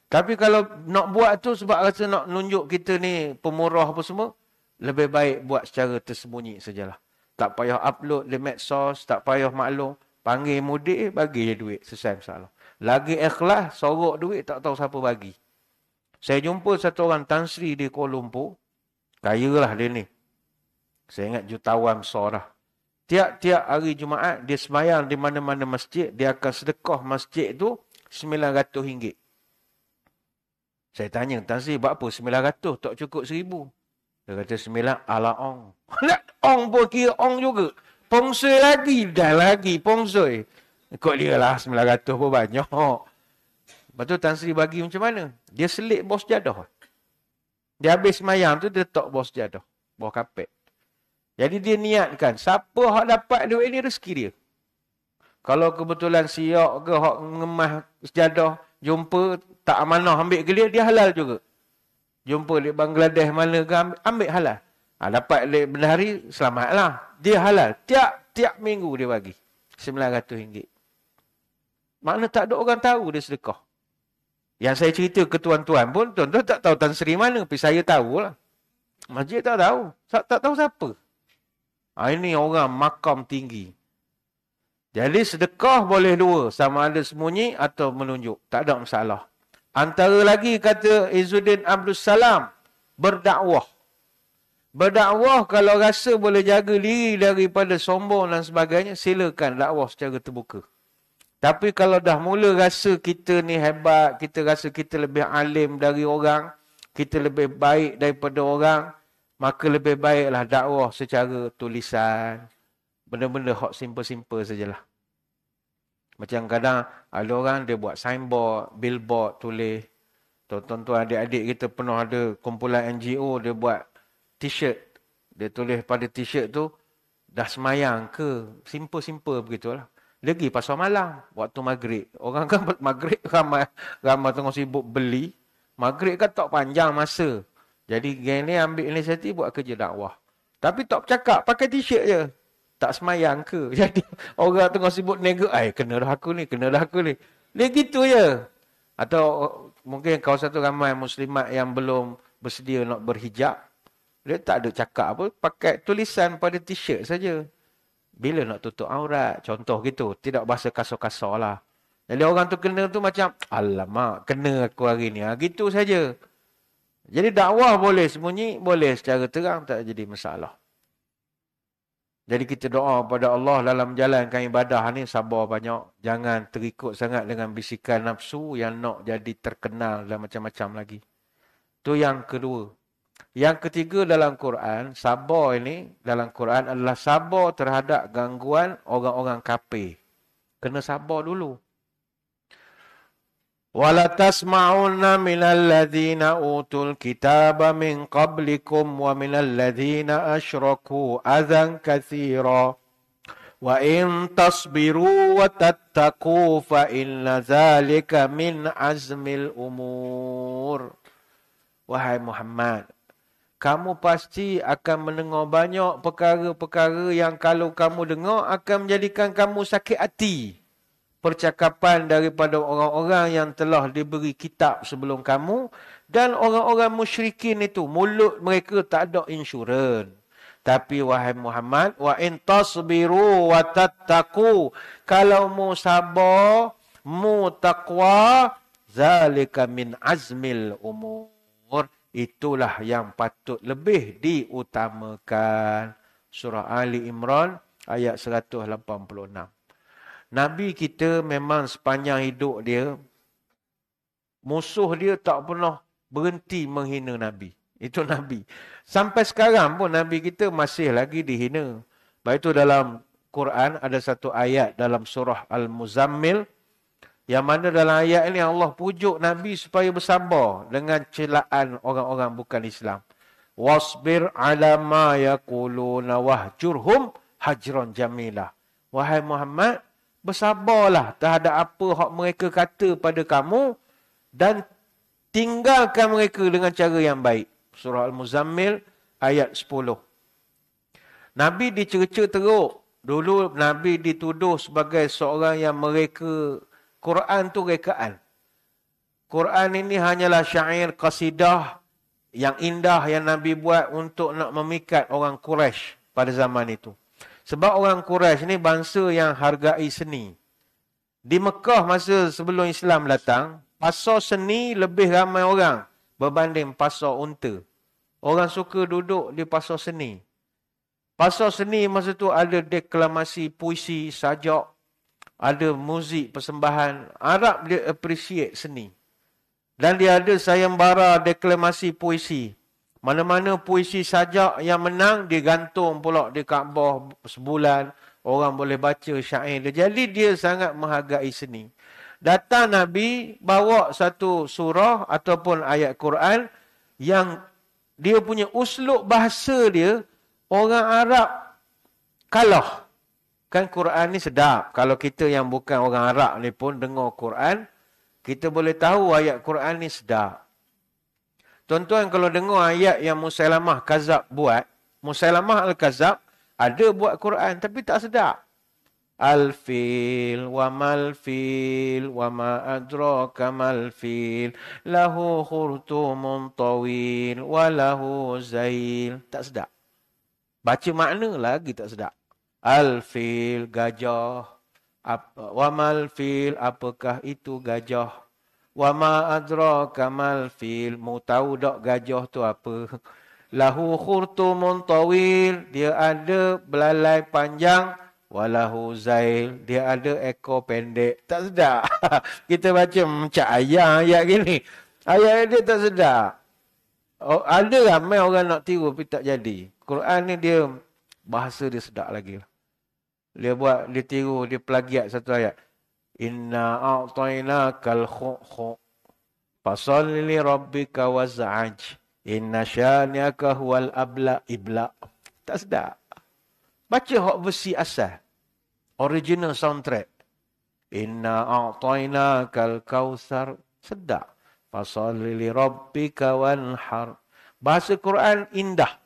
S1: Tapi kalau nak buat tu sebab rasa nak nunjuk kita ni pemurah apa semua, lebih baik buat secara tersembunyi sajalah. Tak payah upload di medsos, tak payah maklum. Panggil mudik, bagi je duit. Selesai masalah. Lagi ikhlas, sorok duit, tak tahu siapa bagi. Saya jumpa satu orang Tan Sri di Kuala Lumpur. Kaya lah dia ni. Saya ingat jutawan besar dah. Tiap-tiap hari Jumaat, dia semayang di mana-mana masjid, dia akan sedekah masjid tu RM900. Saya tanya, Tan Sri, buat apa 900? Tak cukup 1,000. Dia kata 9, ala ong. Ong pun kira ong juga. Pongsui lagi, dah lagi pongsui. Ikut dia lah, 900 pun banyak. Lepas tu Tan Sri bagi macam mana? Dia selit bawah sejadah. Dia habis semayang tu, dia letak bawah sejadah. Bawah kapet. Jadi dia niatkan, siapa yang dapat duit ni rezeki dia. Kalau kebetulan siap ke, hak ngemah sejadah, jumpa, tak amanah ambil ke dia halal juga. Jumpa di Bangladesh mana ke, ambil halal. Dapat duit berdahari, selamatlah. Dia halal. Tiap minggu dia bagi. RM900. Makna tak ada orang tahu dia sedekah. Yang saya cerita ke tuan-tuan pun, tuan-tuan tak tahu Tan Sri mana. Tapi saya tahulah. Masjid tak tahu. Tak tahu siapa. Ini orang makam tinggi. Jadi sedekah boleh dua. Sama ada sembunyi atau menunjuk. Tak ada masalah. Antara lagi kata Izzuddin Abdul Salam. Berdakwah. Berdakwah kalau rasa boleh jaga diri daripada sombong dan sebagainya. Silakan dakwah secara terbuka. Tapi kalau dah mula rasa kita ni hebat. Kita rasa kita lebih alim dari orang. Kita lebih baik daripada orang. Maka lebih baiklah dakwah secara tulisan. Benda-benda hak simple-simple sajalah. Macam kadang ada orang dia buat signboard, billboard tulis. Tuan-tuan adik-adik kita pernah ada kumpulan NGO dia buat t-shirt. Dia tulis pada t-shirt tu dah semayang ke. Simple-simple begitulah. Lagi pasal malam waktu maghrib. Orang kan maghrib ramai tengah sibuk beli. Maghrib kan tak panjang masa. Jadi geng ni ambil inisiatif buat kerja dakwah. Tapi tak bercakap, pakai t-shirt je. Tak semayang ke. Jadi orang tengah sibuk nega, kena dah aku ni. Dia gitu je. Atau mungkin kawasan tu ramai muslimat yang belum bersedia nak berhijab. Dia tak ada cakap apa, pakai tulisan pada t-shirt saja. Bila nak tutup aurat, contoh gitu. Tidak bahasa kasar-kasar lah. Jadi orang tu kena tu macam, alamak, kena aku hari ni. Gitu saja. Jadi dakwah boleh sembunyi, boleh secara terang, tak jadi masalah. Jadi kita doa pada Allah dalam menjalankan ibadah ni, sabar banyak. Jangan terikut sangat dengan bisikan nafsu yang nak jadi terkenal dan macam-macam lagi. Itu yang kedua. Yang ketiga dalam Quran, sabar ini dalam Quran adalah sabar terhadap gangguan orang-orang kafir. Kena sabar dulu. وَلَا تَسْمَعُنَّ مِنَ الَّذِينَ أُوتُوا الْكِتَابَ مِنْ قَبْلِكُمْ وَمِنَ الَّذِينَ أَشْرَكُوا أَذًى كَثِيرًا وَإِنْ تَصْبِرُوا وَتَتَّقُوا فَإِنَّ ذَلِكَ مِنْ عَزْمِ الْأُمُورِ. Wahai Muhammad, kamu pasti akan mendengar banyak perkara-perkara yang kalau kamu dengar akan menjadikan kamu sakit hati. Percakapan daripada orang-orang yang telah diberi kitab sebelum kamu. Dan orang-orang musyrikin itu, mulut mereka tak ada insurans. Tapi wahai Muhammad, wa in tasbiru wa tattaqu, kalau mu sabar, mu taqwa, zalika min azmil umur. Itulah yang patut lebih diutamakan. Surah Ali Imran ayat 186. Nabi kita memang sepanjang hidup dia, musuh dia tak pernah berhenti menghina Nabi. Itu Nabi. Sampai sekarang pun Nabi kita masih lagi dihina. Baik itu dalam Quran ada satu ayat dalam surah Al-Muzammil, yang mana dalam ayat ini Allah pujuk Nabi supaya bersabar dengan celaan orang-orang bukan Islam. Wasbir ala ma yaquluna wahjurhum hajran jamilah. Wahai Muhammad, bersabarlah terhadap apa hak mereka kata pada kamu dan tinggalkan mereka dengan cara yang baik. Surah Al-Muzammil ayat 10. Nabi dicerca teruk. Dulu Nabi dituduh sebagai seorang yang mereka Quran tu rekaan. Quran ini hanyalah syair qasidah yang indah yang Nabi buat untuk nak memikat orang Quraisy pada zaman itu. Sebab orang Quraisy ni bangsa yang hargai seni. Di Mekah masa sebelum Islam datang, pasar seni lebih ramai orang berbanding pasar unta. Orang suka duduk di pasar seni. Pasar seni masa tu ada deklamasi puisi, sajak, ada muzik, persembahan. Arab dia appreciate seni. Dan dia ada sayembara deklamasi puisi. Mana-mana puisi sajak yang menang, dia gantung pula di Kaabah sebulan. Orang boleh baca syair dia. Jadi dia sangat menghargai seni. Datang Nabi bawa satu surah ataupun ayat Quran yang dia punya uslub bahasa dia, orang Arab kalah. Kan Quran ni sedap. Kalau kita yang bukan orang Arab ni pun dengar Quran, kita boleh tahu ayat Quran ni sedap. Tuan-tuan kalau dengar ayat yang Musailamah Kazab buat, Musailamah Al-Kazab ada buat Quran tapi tak sedap. Al-fil wa mal-fil wa ma adraka mal-fil lahu khurtumun tawil wa lahu zail. Tak sedap. Baca makna lagi tak sedap. Al-fil, gajah. Wa mal-fil, apakah itu gajah? Wa ma adraka mal-fil, mu tahu tak gajah tu apa? Lahu khurtumun tawil, dia ada belalai panjang. Walahu zail, dia ada ekor pendek. Tak sedap. Kita baca macam ayat gini. Ayat dia tak sedap. Oh, ada ramai orang nak tiru tapi tak jadi. Quran ni dia, bahasa dia sedap lagi. Dia tiru, dia plagiat satu ayat. Inna a'tainakal khu'khu' fasalli li rabbika waz'aj. Inna syani'aka huwal ibla. Tak sedap. Baca hak versi asal. Original soundtrack. Inna a'tainakal kautsar. Sedap. Fasalli li rabbika wanhar. Bahasa Quran indah.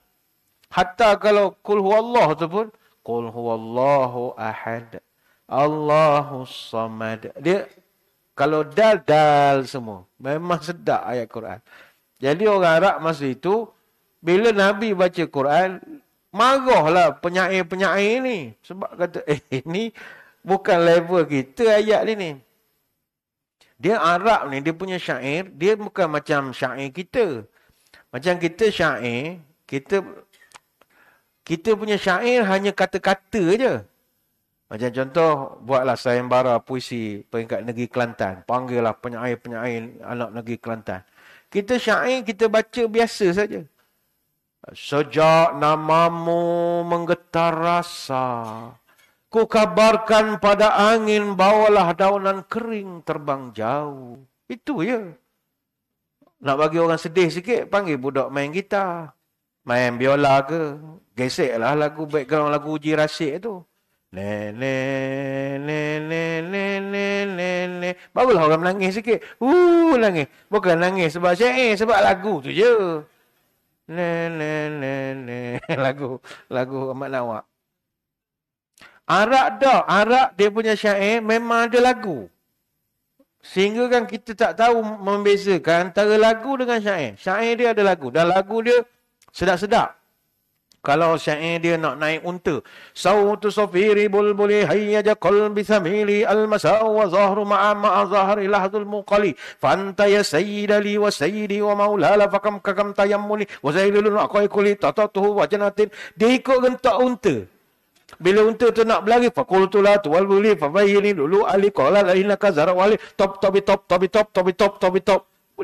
S1: Hatta kalau kul huwallah tu pun. Kul huwallahu ahad. Allahus samad. Dia kalau dal semua. Memang sedap ayat Quran. Jadi orang Arab masa itu, bila Nabi baca Quran, marahlah penyair-penyair ni. Sebab kata, ini bukan level kita ayat ni. Dia Arab ni, dia punya syair, dia bukan macam syair kita. Macam kita syair, kita punya syair hanya kata-kata je. Macam contoh, buatlah sayembara puisi peringkat negeri Kelantan. Panggillah penyair-penyair anak negeri Kelantan. Kita syair, kita baca biasa saja. Sejak namamu menggetar rasa, ku kabarkan pada angin, bawalah daunan kering terbang jauh. Itu je. Nak bagi orang sedih sikit, panggil budak main gitar. Main biola ke. Geseklah lagu background lagu Uji Rasyid tu. Ne ne ne ne ne ne ne ne. Barulah orang menangis sikit. Nangis. Bukan nangis sebab syair, sebab lagu tu je. Ne ne ne ne. Lagu Ahmad Nawak. Arab dia punya syair memang ada lagu. Sehingga kan kita tak tahu membezakan antara lagu dengan syair. Syair dia ada lagu. Dan lagu dia sedap-sedap. Kalau syair dia nak naik unta. Sautu safiri bulbuli hayyaja qalbi thamili al-masa wa zahru ma'a zahri lahdul muqali. Fanta ya sayyidali wa sayyidi wa maulala fakam kakam tayammuli wa zailulun aqai kuli tatatuhu wa janatin. Dia ikut gentak unta. Bila unta tu nak berlari, fakultu la tu walbuli fabayini dulu ali qala la innaka zarawali top.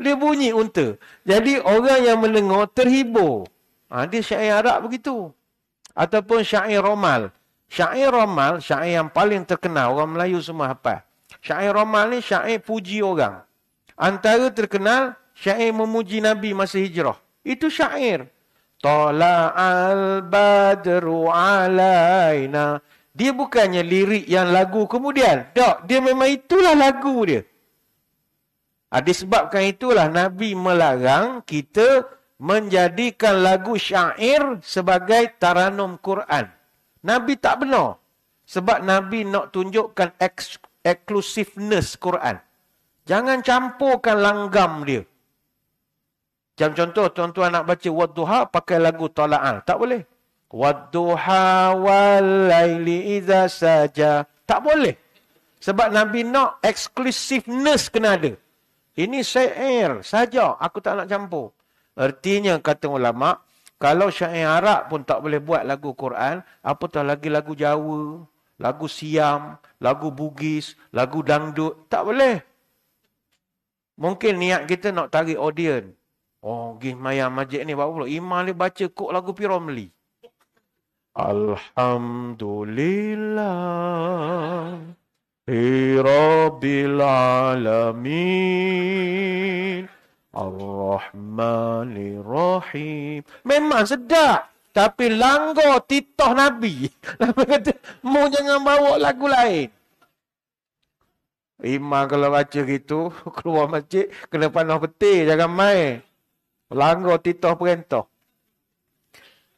S1: Dia bunyi unta. Jadi orang yang mendengar terhibur. Dia syair Arab begitu. Ataupun syair Romal. Syair Romal, syair yang paling terkenal. Orang Melayu semua hafal. Syair Romal ni syair puji orang. Antara terkenal, syair memuji Nabi masa hijrah. Itu syair. Tala'al badru alaina. Dia bukannya lirik yang lagu kemudian. Tak, dia memang itulah lagu dia. Disebabkan itulah Nabi melarang kita menjadikan lagu syair sebagai taranum Quran. Nabi tak benar. Sebab Nabi nak tunjukkan exclusiveness Quran. Jangan campurkan langgam dia. Macam contoh, tuan-tuan nak baca Wadduha, pakai lagu Tala'al. Tak boleh. Wadduha wal laili idza saja. Tak boleh. Sebab Nabi nak exclusiveness kena ada. Ini syair saja. Aku tak nak campur. Artinya kata ulama, Kalau syair Arab pun tak boleh buat lagu Quran, apatah lagi lagu Jawa, lagu Siam, lagu Bugis, lagu dangdut. Tak boleh. Mungkin niat kita nak tarik audience. Oh, pergi mayang masjid ni buat apa? Imam dia baca kok lagu P. Ramlee. Alhamdulillah. Rabbil alamin. Ar-Rahmanir-Rahim. Memang sedap. Tapi langgar titah Nabi. Nabi kata, mu jangan bawa lagu lain. Imam kalau baca gitu, keluar masjid, kena panah peti, jangan main. Langgar titah perintah.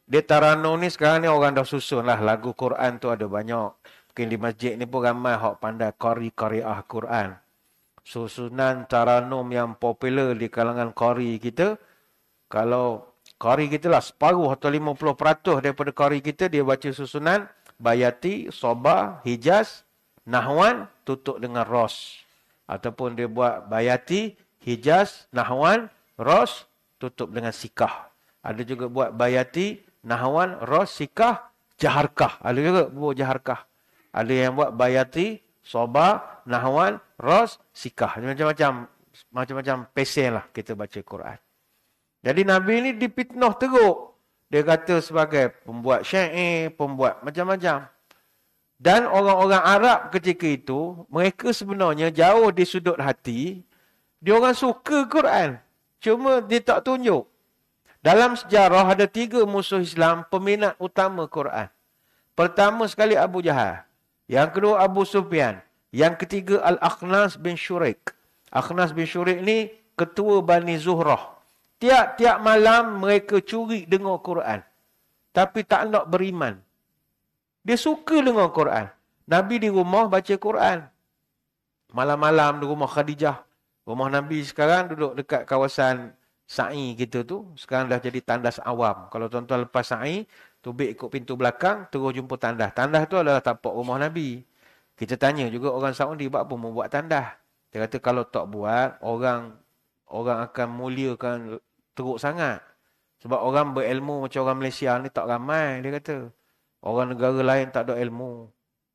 S1: Dia Taranum ni sekarang ni orang dah susun lah. Lagu Quran tu ada banyak. Mungkin di masjid ni pun ramai yang pandai qari-qari'ah Quran. Susunan Taranum yang popular di kalangan qari kita. Kalau qari kita lah separuh atau 50% daripada qari kita, dia baca susunan Bayati, Soba, Hijaz, Nahwan, tutup dengan Ros. Ataupun dia buat Bayati, Hijaz, Nahwan, Ros, tutup dengan Sikah. Ada juga buat Bayati, Nahwan, Ros, Sikah, Jaharkah. Ada juga buat Jaharkah. Ada yang buat Bayati, Soba, Nahwan, Ros, Sikah. Macam-macam pesen lah kita baca Quran. Jadi Nabi ni dipitnah teruk. Dia kata sebagai pembuat syair, pembuat macam-macam. Dan orang-orang Arab ketika itu, mereka sebenarnya jauh di sudut hati, dia orang suka Quran. Cuma dia tak tunjuk. Dalam sejarah ada 3 musuh Islam peminat utama Quran. Pertama sekali Abu Jahal. Yang kedua Abu Sufyan. Yang ketiga Al-Akhnas bin Syurik. Akhnas bin Syurik ni ketua Bani Zuhrah. Tiap-tiap malam mereka curi dengar Quran. Tapi tak nak beriman. Dia suka dengar Quran. Nabi di rumah baca Quran. Malam-malam di rumah Khadijah. Rumah Nabi sekarang duduk dekat kawasan Sa'i kita tu. Sekarang dah jadi tandas awam. Kalau tuan-tuan lepas Sa'i, tubik ikut pintu belakang, terus jumpa tandas. Tandas tu adalah tapak rumah Nabi. Kita tanya juga orang Saudi, buat apa mau buat tandas? Dia kata kalau tak buat, orang akan muliakan teruk sangat. Sebab orang berilmu macam orang Malaysia ni tak ramai, dia kata. Orang negara lain tak ada ilmu.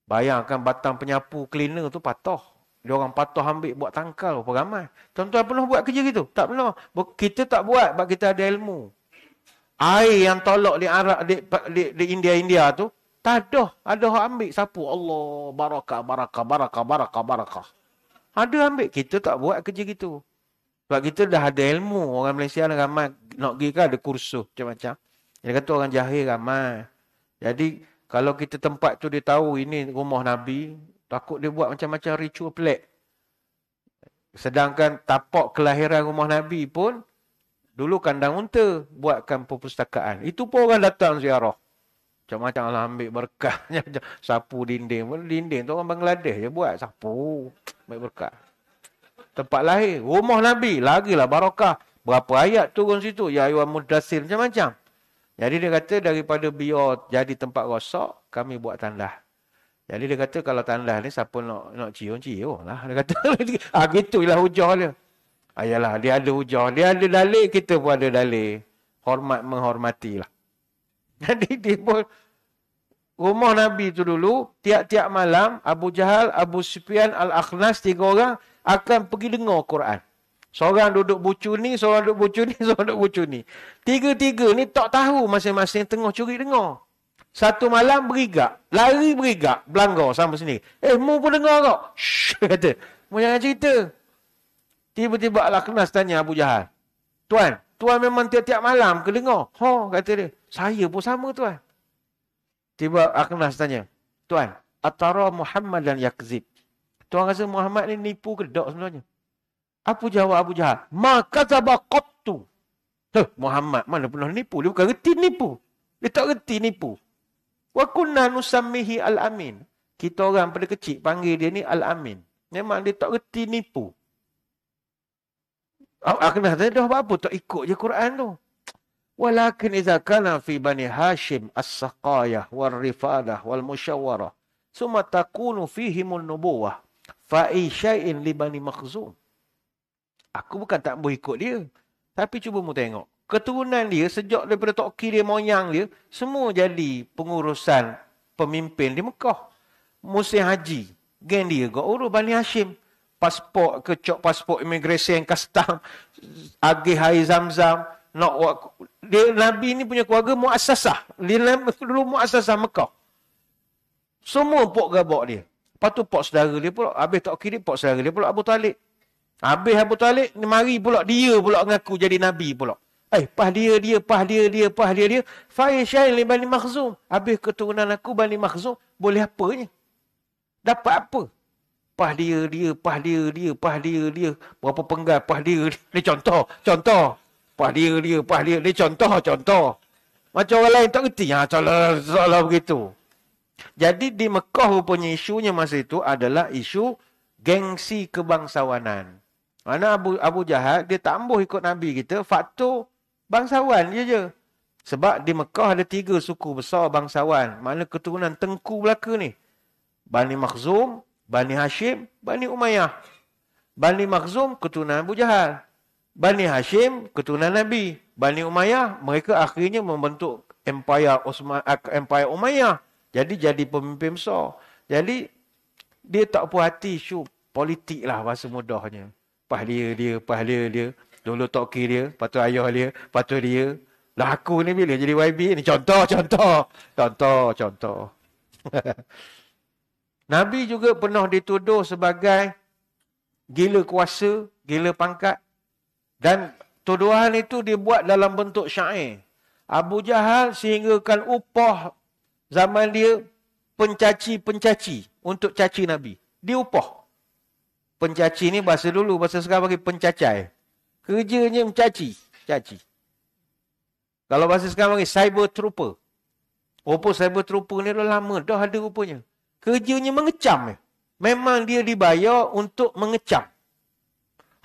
S1: Bayangkan batang penyapu cleaner tu patah. Dia orang patah ambil buat tangkal, berapa ramai. Tuan-tuan pernah buat kerja gitu? Tak pernah. Kita tak buat sebab kita ada ilmu. Air yang tolak di Arab, di India tu, tak ada. Ada orang ambil sapu. Allah, barakah, barakah, barakah, barakah, barakah. Ada ambil. Kita tak buat kerja gitu. Sebab kita dah ada ilmu. Orang Malaysia ramai. Nak pergi kan ada kursus macam-macam. Dia kata orang jahil ramai. Jadi, kalau kita tempat tu dia tahu ini rumah Nabi, takut dia buat macam-macam ritual pelik. Sedangkan tapak kelahiran rumah Nabi pun, dulu kandang unta buatkan perpustakaan. Itu pun orang datang ziarah. Macam-macam lah ambil berkah. Sapu dinding. Dinding tu orang Bangladesh je buat. Sapu. Ambil berkah. Tempat lahir. Rumah Nabi. Lagilah barakah. Berapa ayat turun situ. Ya ayuhan mudassir. Macam-macam. Jadi dia kata daripada biar jadi tempat rosak, kami buat tandas. Jadi dia kata kalau tandas ni siapa nak cium lah. Dia kata, gitulah hujah dia. Ayalah, dia ada hujah. Dia ada dalil, kita pun ada dalil. Hormat menghormati lah. Jadi dia pun, rumah Nabi tu dulu, tiap-tiap malam, Abu Jahal, Abu Sufyan, Al-Akhnas, 3 orang akan pergi dengar Quran. Seorang duduk bucu ni, seorang duduk bucu ni, seorang duduk bucu ni. 3-3 ni tak tahu masing-masing tengah curi dengar. Satu malam berigak, lari berigak, belanggar sama sini. Mu pun dengar kau? Shhh, kata. Mu jangan cerita. Tiba-tiba Al-Akhnas tanya Abu Jahal. Tuan memang tiap-tiap malam ke dengar? Kata dia. Saya pun sama tuan. Tiba Al-Akhnas tanya. Tuan, atara Muhammad dan yakzib. Tuan rasa Muhammad ni nipu ke tak sebenarnya? Apa jawab Abu Jahal? Maka sabaqattu. Muhammad mana pernah nipu? Dia bukan reti nipu. Dia tak reti nipu. Wa kunna nusammihi al-amin. Kita orang pada kecil panggil dia ni al-amin. Memang dia tak reti nipu. Kena dah apa tak ikut je Quran tu. Walakin idza kana fi Bani Hashim as-saqayah wal-rifadah wal-musyawwarah summa takunu fihimun nubuwah fa ay shay'in li Bani Makhzum. Aku bukan tak boleh ikut dia. Tapi cuba mu tengok. Keturunan dia, sejak daripada Tok dia, moyang dia, semua jadi pengurusan pemimpin di Mekah. Musim haji, geng dia kau urus Bani Hashim. Pasport, kecok pasport, immigration, custom, agih air zam-zam. Dia, Nabi ni punya keluarga muassasah. Dia dulu muassasah Mekah. Semua pok gabak dia. Lepas tu pok saudara dia pula. Habis Tok dia, pok saudara dia pula Abu Talib. Habis Abu Talib, mari pula dia pula ngaku jadi Nabi pula. Pah dia. Faisyain li Bani Makhzum. Habis keturunan aku Bani Makhzum, boleh apanya? Dapat apa? Pah dia. Berapa penggal, pah dia. Dia contoh. Pah dia. Dia contoh. Macam orang lain tak kerti. Soalan begitu. Jadi di Mekah rupanya isunya masa itu adalah isu gengsi kebangsawanan. Mana Abu Jahal, dia tak ambuh ikut Nabi kita, faktor bangsawan je. Sebab di Mekah ada 3 suku besar bangsawan. Mana keturunan Tengku belaka ni. Bani Makhzum, Bani Hashim, Bani Umayyah. Bani Makhzum, keturunan Abu Jahal. Bani Hashim, keturunan Nabi. Bani Umayyah, mereka akhirnya membentuk Empire Umayyah. Jadi pemimpin besar. Jadi, dia tak puas hati isu politik lah bahasa mudahnya. Pah dia. Dulu Tok dia, lepas tu ayah dia, lepas tu dia. Lah aku ni bila jadi YB ni? Contoh. Nabi juga pernah dituduh sebagai gila kuasa, gila pangkat. Dan tuduhan itu dibuat dalam bentuk syair. Abu Jahal sehinggakan upah zaman dia pencaci untuk caci Nabi. Dia upah. Pencaci ni bahasa dulu, bahasa sekarang bagi pencacai. Kerjanya mencaci. Kalau bahasa sekarang bagi cyber trooper. Cyber trooper ni dah lama, dah ada rupanya. Kerjanya mengecam. Memang dia dibayar untuk mengecam.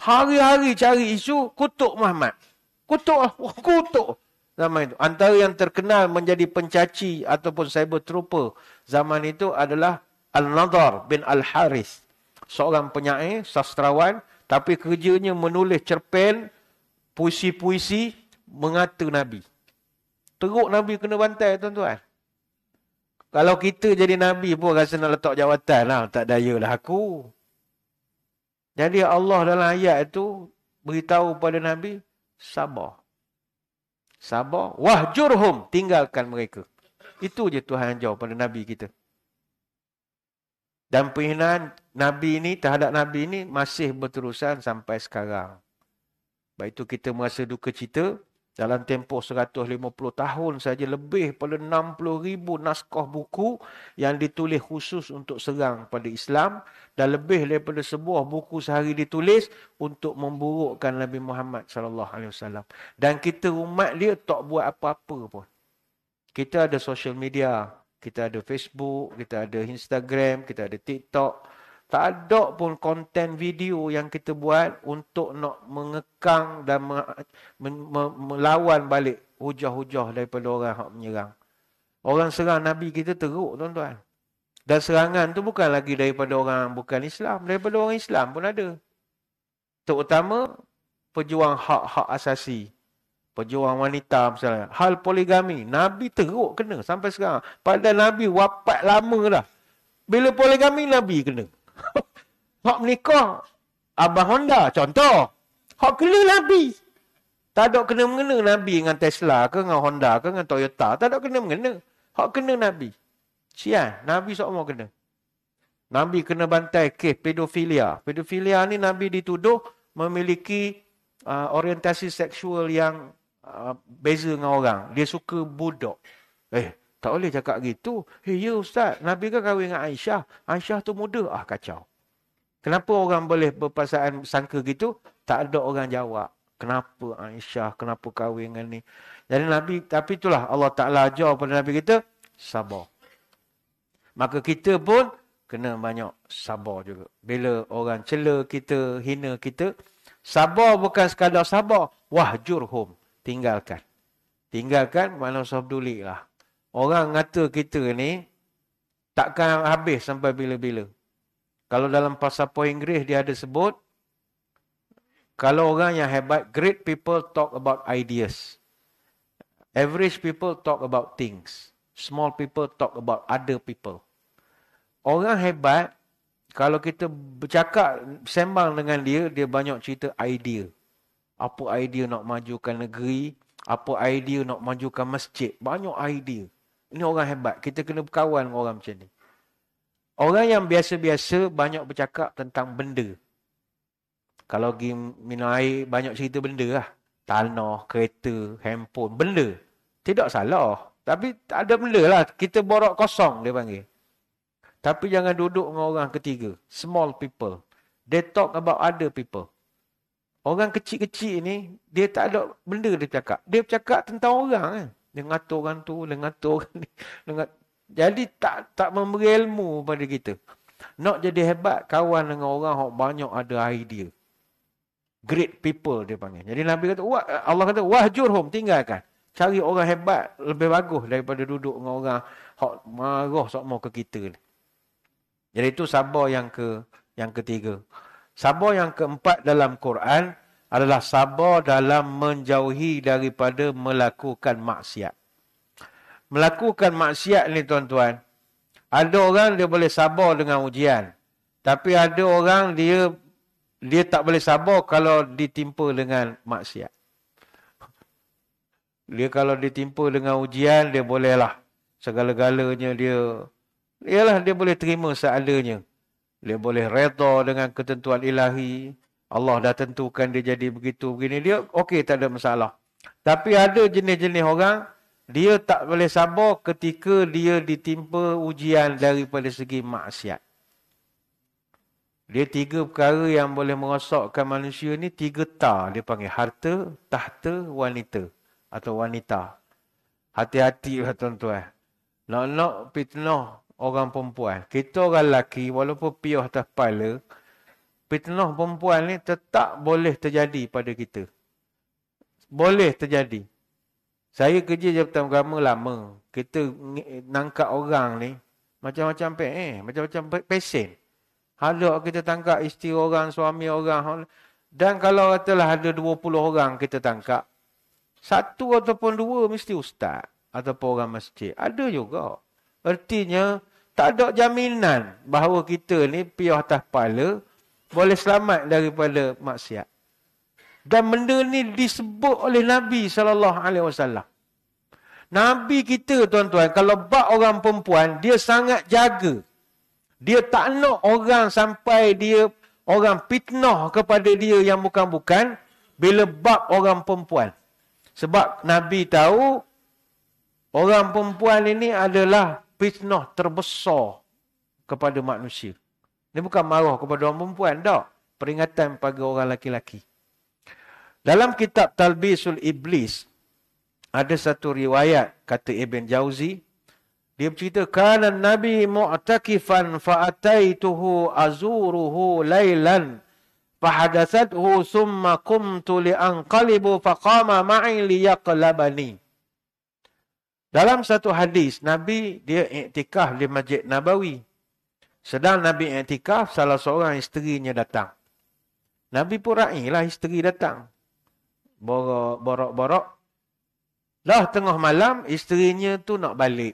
S1: Hari-hari cari isu, kutuk Muhammad. Kutuk. Zaman itu. Antara yang terkenal menjadi pencaci ataupun cyber trooper zaman itu adalah Al-Nadhar bin Al-Harith. Seorang penyair, sastrawan, tapi kerjanya menulis cerpen, puisi-puisi, mengata Nabi. Teruk Nabi kena bantai, tuan-tuan. Kalau kita jadi Nabi pun rasa nak letak jawatan lah. Tak daya lah aku. Jadi Allah dalam ayat itu beritahu pada Nabi, sabar. Wahjurhum, tinggalkan mereka. Itu je Tuhan jawab pada Nabi kita. Dan penghinaan Nabi ini terhadap Nabi ini masih berterusan sampai sekarang. Baik itu kita merasa duka cita. Dalam tempoh 150 tahun saja lebih pada 60,000 naskah buku yang ditulis khusus untuk serang pada Islam. Dan lebih daripada sebuah buku sehari ditulis untuk memburukkan Nabi Muhammad SAW. Dan kita umat dia tak buat apa-apa pun. Kita ada social media. Kita ada Facebook, kita ada Instagram, kita ada TikTok. Tak ada pun konten video yang kita buat untuk nak mengekang dan melawan balik hujah-hujah daripada orang yang menyerang. Orang serang Nabi kita teruk, tuan-tuan. Dan serangan tu bukan lagi daripada orang bukan Islam. Daripada orang Islam pun ada. Terutama pejuang hak-hak asasi. Pejuang wanita misalnya. Hal poligami. Nabi teruk kena sampai sekarang. Padahal Nabi wafat lama dah. Bila poligami Nabi kena. Hak menikah Abang Honda contoh. Hak kena Nabi. Tak ada kena-mengena Nabi dengan Tesla ke dengan Honda ke dengan Toyota. Tak ada kena-mengena. Hak kena Nabi. Sian, Nabi semua kena. Nabi kena bantai kes pedofilia. Pedofilia ni Nabi dituduh memiliki orientasi seksual yang beza dengan orang. Dia suka budak. Tak boleh cakap gitu. Ya Ustaz, Nabi kan kahwin dengan Aisyah. Aisyah tu muda. Kacau. Kenapa orang boleh berpasangan sangka gitu? Tak ada orang jawab. Kenapa Aisyah? Kenapa kahwin dengan ni? Jadi Nabi, tapi itulah Allah Ta'ala ajar pada Nabi kita, sabar. Maka kita pun kena banyak sabar juga. Bila orang cela kita, hina kita, sabar bukan sekadar sabar. Wahjurhum. Tinggalkan. Tinggalkan, mana usah peduli lah. Orang ngata kita ni takkan habis sampai bila-bila. Kalau dalam pasaport Inggeris dia ada sebut Kalau orang yang hebat, great people talk about ideas. Average people talk about things. Small people talk about other people. Orang hebat, kalau kita bercakap, sembang dengan dia, dia banyak cerita idea. Apa idea nak majukan negeri, apa idea nak majukan masjid. Banyak idea. Ini orang hebat. Kita kena berkawan dengan orang macam ni. Orang yang biasa-biasa banyak bercakap tentang benda. Kalau pergi minum air, banyak cerita benda lah. Tanah, kereta, handphone, benda. Tidak salah. Tapi ada benda lah. Kita borak kosong, dia panggil. Tapi jangan duduk dengan orang ketiga. Small people. They talk about other people. Orang kecil-kecil ni, dia tak ada benda dia cakap. Dia bercakap tentang orang kan. Dia ngatur orang tu, dia ngatur orang ni. Jadi tak memberi ilmu pada kita. Nak jadi hebat, kawan dengan orang yang banyak ada idea. Great people dia panggil. Jadi Nabi kata, Allah kata, wahjurhum, tinggalkan. Cari orang hebat, lebih bagus daripada duduk dengan orang yang marah sok ke kita ni. Jadi itu sabar yang ketiga. Sabar yang keempat dalam Quran adalah sabar dalam menjauhi daripada melakukan maksiat. Melakukan maksiat ni tuan-tuan, ada orang dia boleh sabar dengan ujian. Tapi ada orang dia tak boleh sabar kalau ditimpa dengan maksiat. Dia kalau ditimpa dengan ujian, dia bolehlah segala-galanya dia boleh terima seadanya. Dia boleh redha dengan ketentuan ilahi. Allah dah tentukan dia jadi begitu, begini. Dia okey, tak ada masalah. Tapi ada jenis-jenis orang, dia tak boleh sabar ketika dia ditimpa ujian daripada segi maksiat. Dia 3 perkara yang boleh merosakkan manusia ni, 3 ta. Dia panggil harta, tahta, wanita. Atau wanita. Hati-hati lah tuan-tuan. Nak fitnah orang perempuan. Kita orang lelaki, walaupun piuh atas kepala, fitnah perempuan ni tetap boleh terjadi pada kita. Boleh terjadi. Saya kerja Jabatan Agama lama. Kita nangkap orang ni, macam-macam macam-macam pesen. Ada kita tangkap isteri orang, suami orang. Dan kalau katalah ada 20 orang kita tangkap, 1 ataupun 2 mesti ustaz ataupun orang masjid. Ada juga. Artinya, tak ada jaminan bahawa kita ni piuh atas kepala boleh selamat daripada maksiat. Dan benda ni disebut oleh Nabi SAW. Nabi kita tuan-tuan, kalau bab orang perempuan, dia sangat jaga. Dia tak nak orang sampai orang fitnah kepada dia yang bukan-bukan bila bab orang perempuan. Sebab Nabi tahu orang perempuan ini adalah fitnah terbesar kepada manusia. Ini bukan marah kepada orang perempuan, tak. Peringatan bagi orang laki-laki. Dalam kitab Talbisul Iblis, ada satu riwayat, kata Ibn Jauzi, dia bercerita, kana Nabi mu'takifan fa'ataituhu azuruhu laylan fahadathathu summa qumtu li'anqalibu faqama ma'i liyaqlabani. Dalam satu hadis, Nabi dia iktikaf di Masjid Nabawi. Sedang Nabi iktikaf, salah seorang isterinya datang. Nabi pun raihlah isteri datang. Borok-borok. Dah tengah malam, isterinya tu nak balik.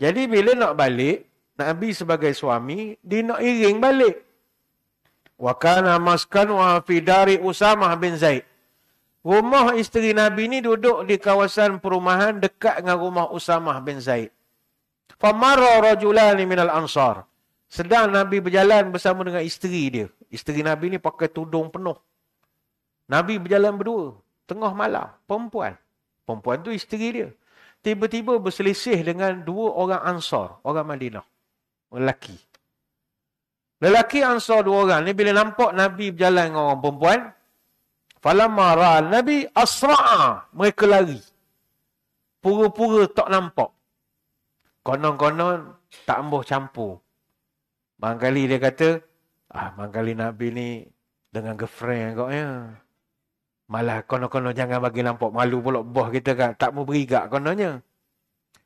S1: Jadi bila nak balik, Nabi sebagai suami, dia nak iring balik. Wa kana maskanu fi dari Usamah bin Zaid. Rumah isteri Nabi ni duduk di kawasan perumahan dekat dengan rumah Usamah bin Zaid. Famarra rajulani minal ansar. Sedang Nabi berjalan bersama dengan isteri dia. Isteri Nabi ni pakai tudung penuh. Nabi berjalan berdua. Tengah malam. Perempuan. Perempuan tu isteri dia. Tiba-tiba berselisih dengan 2 orang Ansar. Orang Madinah. Lelaki. Lelaki Ansar 2 orang ni bila nampak Nabi berjalan dengan orang perempuan. Falamma ra'al Nabi asra'a. Mereka lari. Pura-pura tak nampak. Konon-konon tak ambuh campur. Barangkali dia kata, barangkali Nabi ni dengan girlfriend agaknya. Malah konon-konon jangan bagi nampak. Malu pula bos kita kan. Tak mau berigak kononnya.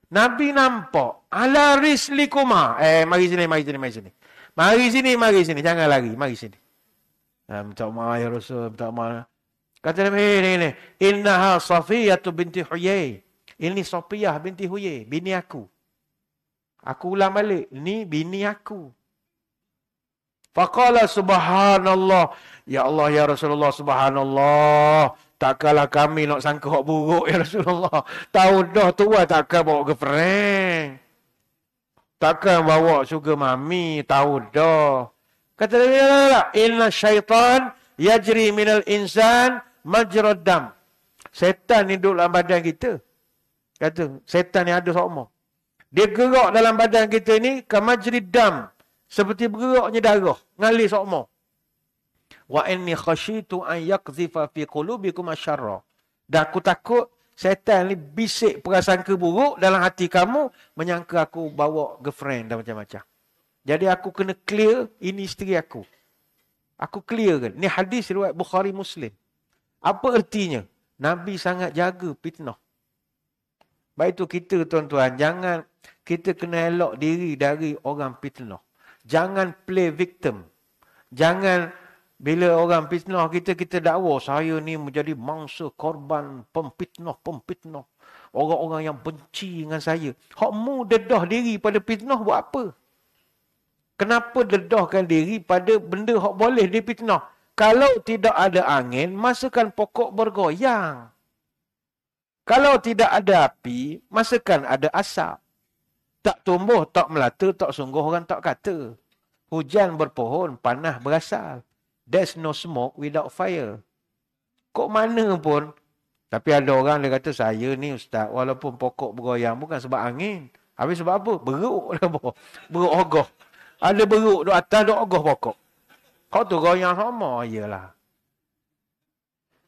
S1: Nabi nampak. Ala rislikuma. Mari sini. Mari sini. Jangan lari. Mari sini. Minta maaf ya Rasul, minta maaf. Kata Nabi, ini. Innaha Safiyatu binti Huyai. Ini Safiyah binti Huyai, bini aku. Aku ulang balik, ni bini aku. Faqala subhanallah. Ya Allah, ya Rasulullah, subhanallah. Takkanlah kami nak sangka hak buruk, ya Rasulullah. Tahu dah tua takkan bawa girlfriend. Takkan bawa sugar mami, tahu dah. Kata dia, inna syaitan yajri minal insan majrad dam. Setan ni duduk dalam badan kita. Kata, setan ni ada sokmo. Dia gerak dalam badan kita ni ke majrid dam. Seperti bergeraknya darah. Ngalir sokmo. Wa inni khashitu an yakzifa fi qulubikum asyarra. Dan aku takut setan ni bisik prasangka buruk dalam hati kamu. Menyangka aku bawa girlfriend dan macam-macam. Jadi aku kena clear, ini isteri aku. Aku clear kan. Ni hadis riwayat Bukhari Muslim. Apa ertinya? Nabi sangat jaga fitnah. Baik itu kita tuan-tuan, jangan kita kena elok diri dari orang fitnah. Jangan play victim. Jangan bila orang fitnah kita dakwa, saya ni menjadi mangsa korban pemfitnah. Orang-orang yang benci dengan saya. Hakmu dedah diri pada fitnah buat apa? Kenapa dedahkan diri pada benda yang boleh dipitnah? Kalau tidak ada angin, masakan pokok bergoyang. Kalau tidak ada api, masakan ada asap. Tak tumbuh, tak melata, tak sungguh orang tak kata. Hujan berpohon, panah berasal. There's no smoke without fire. Kok mana pun. Tapi ada orang dia kata, saya ni ustaz, walaupun pokok bergoyang bukan sebab angin. Habis sebab apa? Beruk. Beruk ogoh. Ada beruk di atas, ada ogoh pokok. Kau tu goyang sama, iyalah.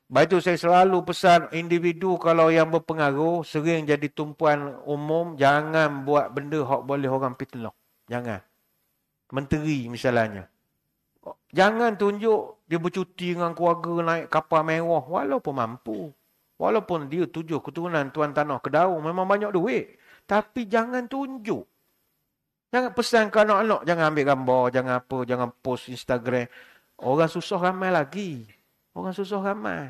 S1: Baik itu saya selalu pesan individu kalau yang berpengaruh, sering jadi tumpuan umum, jangan buat benda yang boleh orang fitnah. Jangan. Menteri misalnya. Jangan tunjuk dia bercuti dengan keluarga naik kapal mewah, walaupun mampu. Walaupun dia 7 keturunan tuan tanah Kedaung, memang banyak duit. Tapi jangan tunjuk. Jangan pesan ke anak-anak, jangan ambil gambar, jangan apa, jangan post Instagram. Orang susah ramai lagi. Orang susah ramai.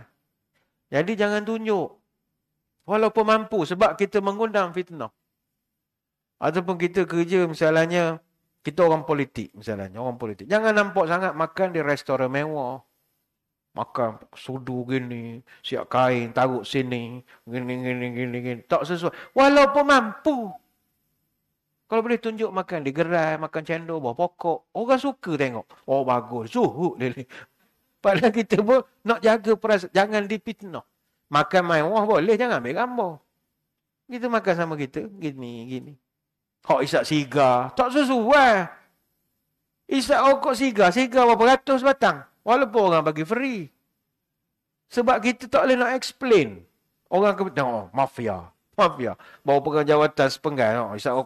S1: Jadi jangan tunjuk. Walaupun mampu, sebab kita mengundang fitnah. Ataupun kita kerja misalnya, kita orang politik misalnya, orang politik. Jangan nampak sangat makan di restoran mewah. Makan sudu gini, siap kain, taruh sini, gini. Tak sesuai. Walaupun mampu. Kalau boleh tunjuk makan di gerai, makan cendol, bawah pokok. Orang suka tengok. Oh bagus, zuhud dia ni. Padahal kita pun nak jaga perasaan. Jangan dipitnah. Makan mewah boleh, jangan ambil gambar. Kita makan sama kita, gini. Hak isap sigar, tak sesuai. Isap rokok sigar berapa ratus batang. Walaupun orang bagi free. Sebab kita tak boleh nak explain. Orang kata, oh, mafia. Bawa pegang jawatan sepenggal. Isap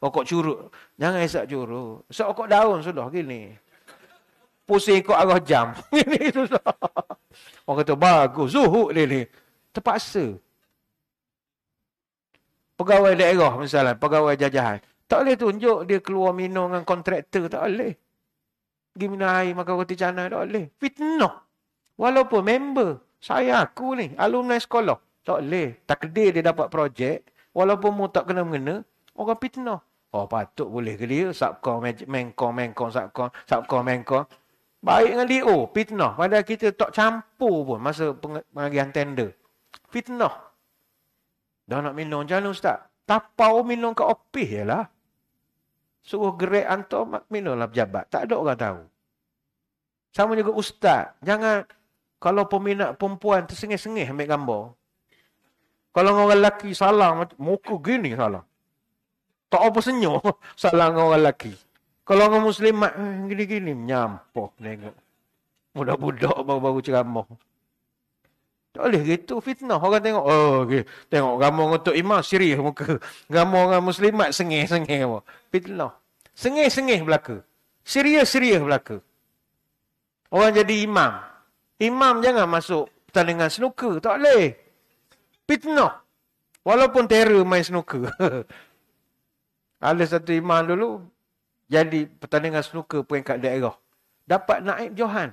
S1: rokok curut. Jangan isap curut. Isap rokok daun sudah gini. Pusing ikut arah jam. Ini sudah. Orang kata bagus. Zuhud dia ni. Terpaksa. Pegawai daerah misalnya. Pegawai jajahan. Tak boleh tunjuk dia keluar minum dengan kontraktor. Tak boleh. Pergi minum air makan roti canai. Tak boleh. Fitnah. Walaupun member. Saya aku ni. Alumni sekolah. Tak boleh. Takdir dia dapat projek. Walaupun mu tak kena-mengena. Orang fitnah. Oh patut boleh ke dia. Subcon, mengkong, subcon. Baik dengan dia. Oh fitnah. Padahal kita tak campur pun masa pengagihan tender. Fitnah. Dah nak minum macam mana ustaz? Tapau minum kat opis je lah. Suruh gerak hantar minumlah pejabat. Tak ada orang tahu. Sama juga ustaz. Jangan kalau peminat perempuan tersengih-sengih ambil gambar. Kalau orang lelaki salang, muka gini salang. Tak apa senyum, salang orang lelaki. Kalau orang muslimat, gini-gini, menyampah tengok. Budak-budak baru-baru ceramah. Tak boleh gitu, fitnah. Orang tengok, oh, okay. Tengok gambar untuk imam, serius muka. Gambar orang muslimat, sengih-sengih. Fitnah. Sengih-sengih belaka. Serius-serius belaka. Orang jadi imam. Imam jangan masuk pertandingan snooker, tak boleh. Fitnah. Walaupun terror main snooker. Ada satu imam dulu. Jadi pertandingan snooker peringkat daerah. Dapat naib Johan.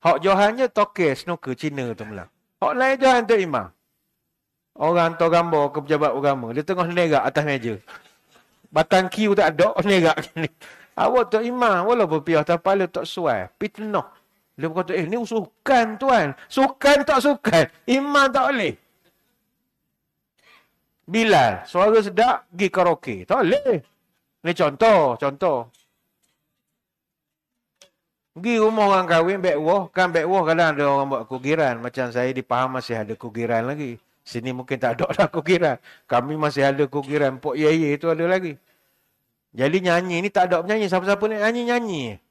S1: Hak Johannya toke snooker Cina tu mula. Hak lain Johan tu imam. Orang hantar gambar ke pejabat agama. Dia tengah nerak atas meja. Batang kiu tak ada, nerak gini. Awak tu imam, walaupun piah kepala tak suai. Fitnah. Dia berkata, ni sukan tuan. Sukan tak sukan. Imam tak boleh. Bilal, suara sedap, pergi karaoke. Tak boleh. Ni contoh. Pergi rumah orang kahwin, backwah. Kan backwah kadang ada orang buat kugiran. Macam saya di Pahang masih ada kugiran lagi. Sini mungkin tak ada lah kugiran. Kami masih ada kugiran. Pok Yeye tu ada lagi. Jadi nyanyi ni tak ada penyanyi. Siapa-siapa nak nyanyi.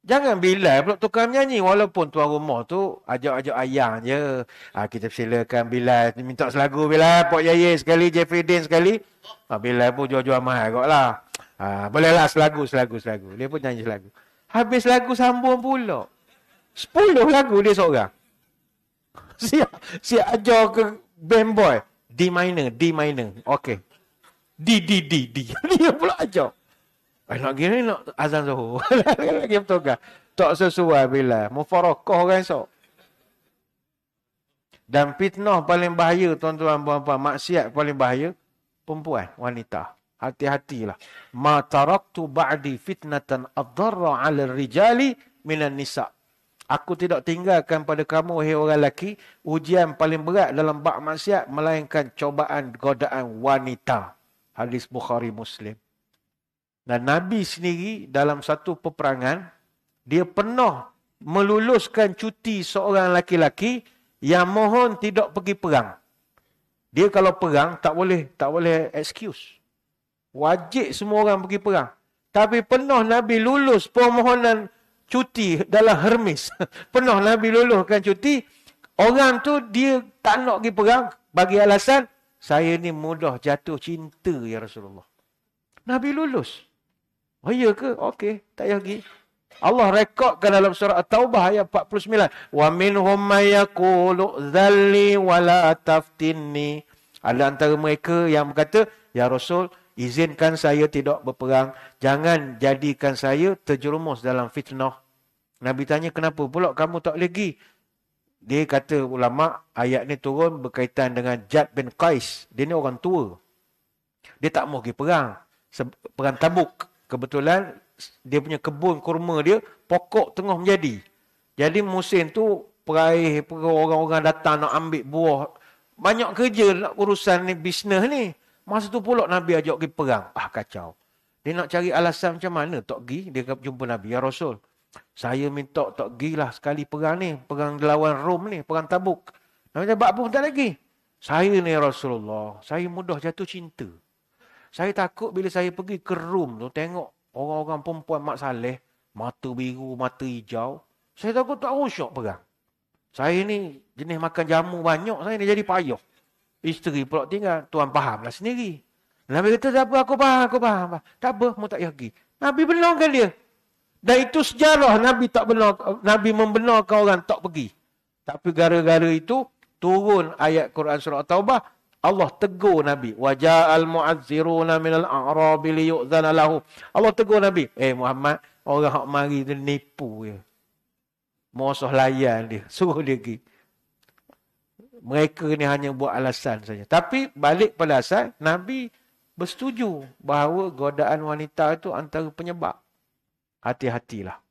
S1: Jangan Bilal pula tukar menyanyi. Walaupun tuan rumah tu ajak-ajak ayang je. Kita silakan Bilal. Minta selagu Bilal. Pok Yeye sekali. Jeffrey Dean sekali. Bilal pun jual-jual mahal kot lah. Bolehlah selagu. Dia pun nyanyi selagu. Habis lagu sambung pula. 10 lagu dia seorang. Siap ajar ke band boy. D minor. Okey. D. Dia pula ajar. Nak gini nak azan Zuhur. Lagi betul kan? Tak sesuai bila. Mufarakah orang esok. Dan fitnah paling bahaya tuan-tuan puan-puan. Maksiat paling bahaya. Perempuan, wanita. Hati-hatilah. Ma taraktu ba'di fitnatan adharra 'ala rijali minan nisa'. Aku tidak tinggalkan pada kamu, wahai orang lelaki, ujian paling berat dalam bab maksiat, melainkan cobaan godaan wanita. Hadis Bukhari Muslim. Dan Nabi sendiri dalam satu peperangan, dia pernah meluluskan cuti seorang laki-laki yang mohon tidak pergi perang. Dia kalau perang, tak boleh excuse. Wajib semua orang pergi perang. Tapi pernah Nabi lulus permohonan cuti dalam Hermes. Pernah Nabi luluskan cuti. Orang tu dia tak nak pergi perang. Bagi alasan, saya ni mudah jatuh cinta ya Rasulullah. Nabi lulus. Oh iya ke? Okey, tak payah pergi. Allah rekodkan dalam surah At-Taubah ayat 49. Wa minhum may yaqulu dhalli wala taftinni. Ada antara mereka yang berkata, ya Rasul, izinkan saya tidak berperang. Jangan jadikan saya terjerumus dalam fitnah. Nabi tanya, kenapa pula kamu tak boleh pergi? Dia kata ulama, ayat ni turun berkaitan dengan Jad bin Qais. Dia ni orang tua. Dia tak mahu pergi perang. Perang Tabuk. Kebetulan dia punya kebun kurma dia, pokok tengah menjadi. Jadi musim tu, peraih orang-orang datang nak ambil buah. Banyak kerja nak urusan ni, bisnes ni. Masa tu pula Nabi ajak pergi perang. Kacau. Dia nak cari alasan macam mana tak pergi. Dia jumpa Nabi, ya Rasul, saya minta tak pergilah sekali perang ni. Perang lawan Rom ni, perang Tabuk. Nabi kata, bak pun tak lagi. Saya ni Rasulullah, saya mudah jatuh cinta. Saya takut bila saya pergi ke Rom tu, tengok orang-orang perempuan Mak Saleh, mata biru, mata hijau. Saya takut tak rosak perang. Saya ni jenis makan jamu banyak, saya ni jadi payah. Isteri pula tinggal, tuan fahamlah sendiri. Nabi kata, tak apa, aku faham. Tak apa, mu tak payah pergi. Nabi benarkan dia. Dan itu sejarah Nabi membenarkan orang tak pergi. Tapi gara-gara itu, turun ayat Quran surah Taubah, Allah tegur Nabi. Waja'al mu'azziruna minal a'rabi liyu'zana lahu. Allah tegur Nabi. Muhammad, orang hak mari dia nipu je. Mosah layan dia. Suruh dia pergi. Mereka ni hanya buat alasan saja. Tapi balik pada asal, Nabi bersetuju bahawa godaan wanita itu antara penyebab. Hati-hatilah.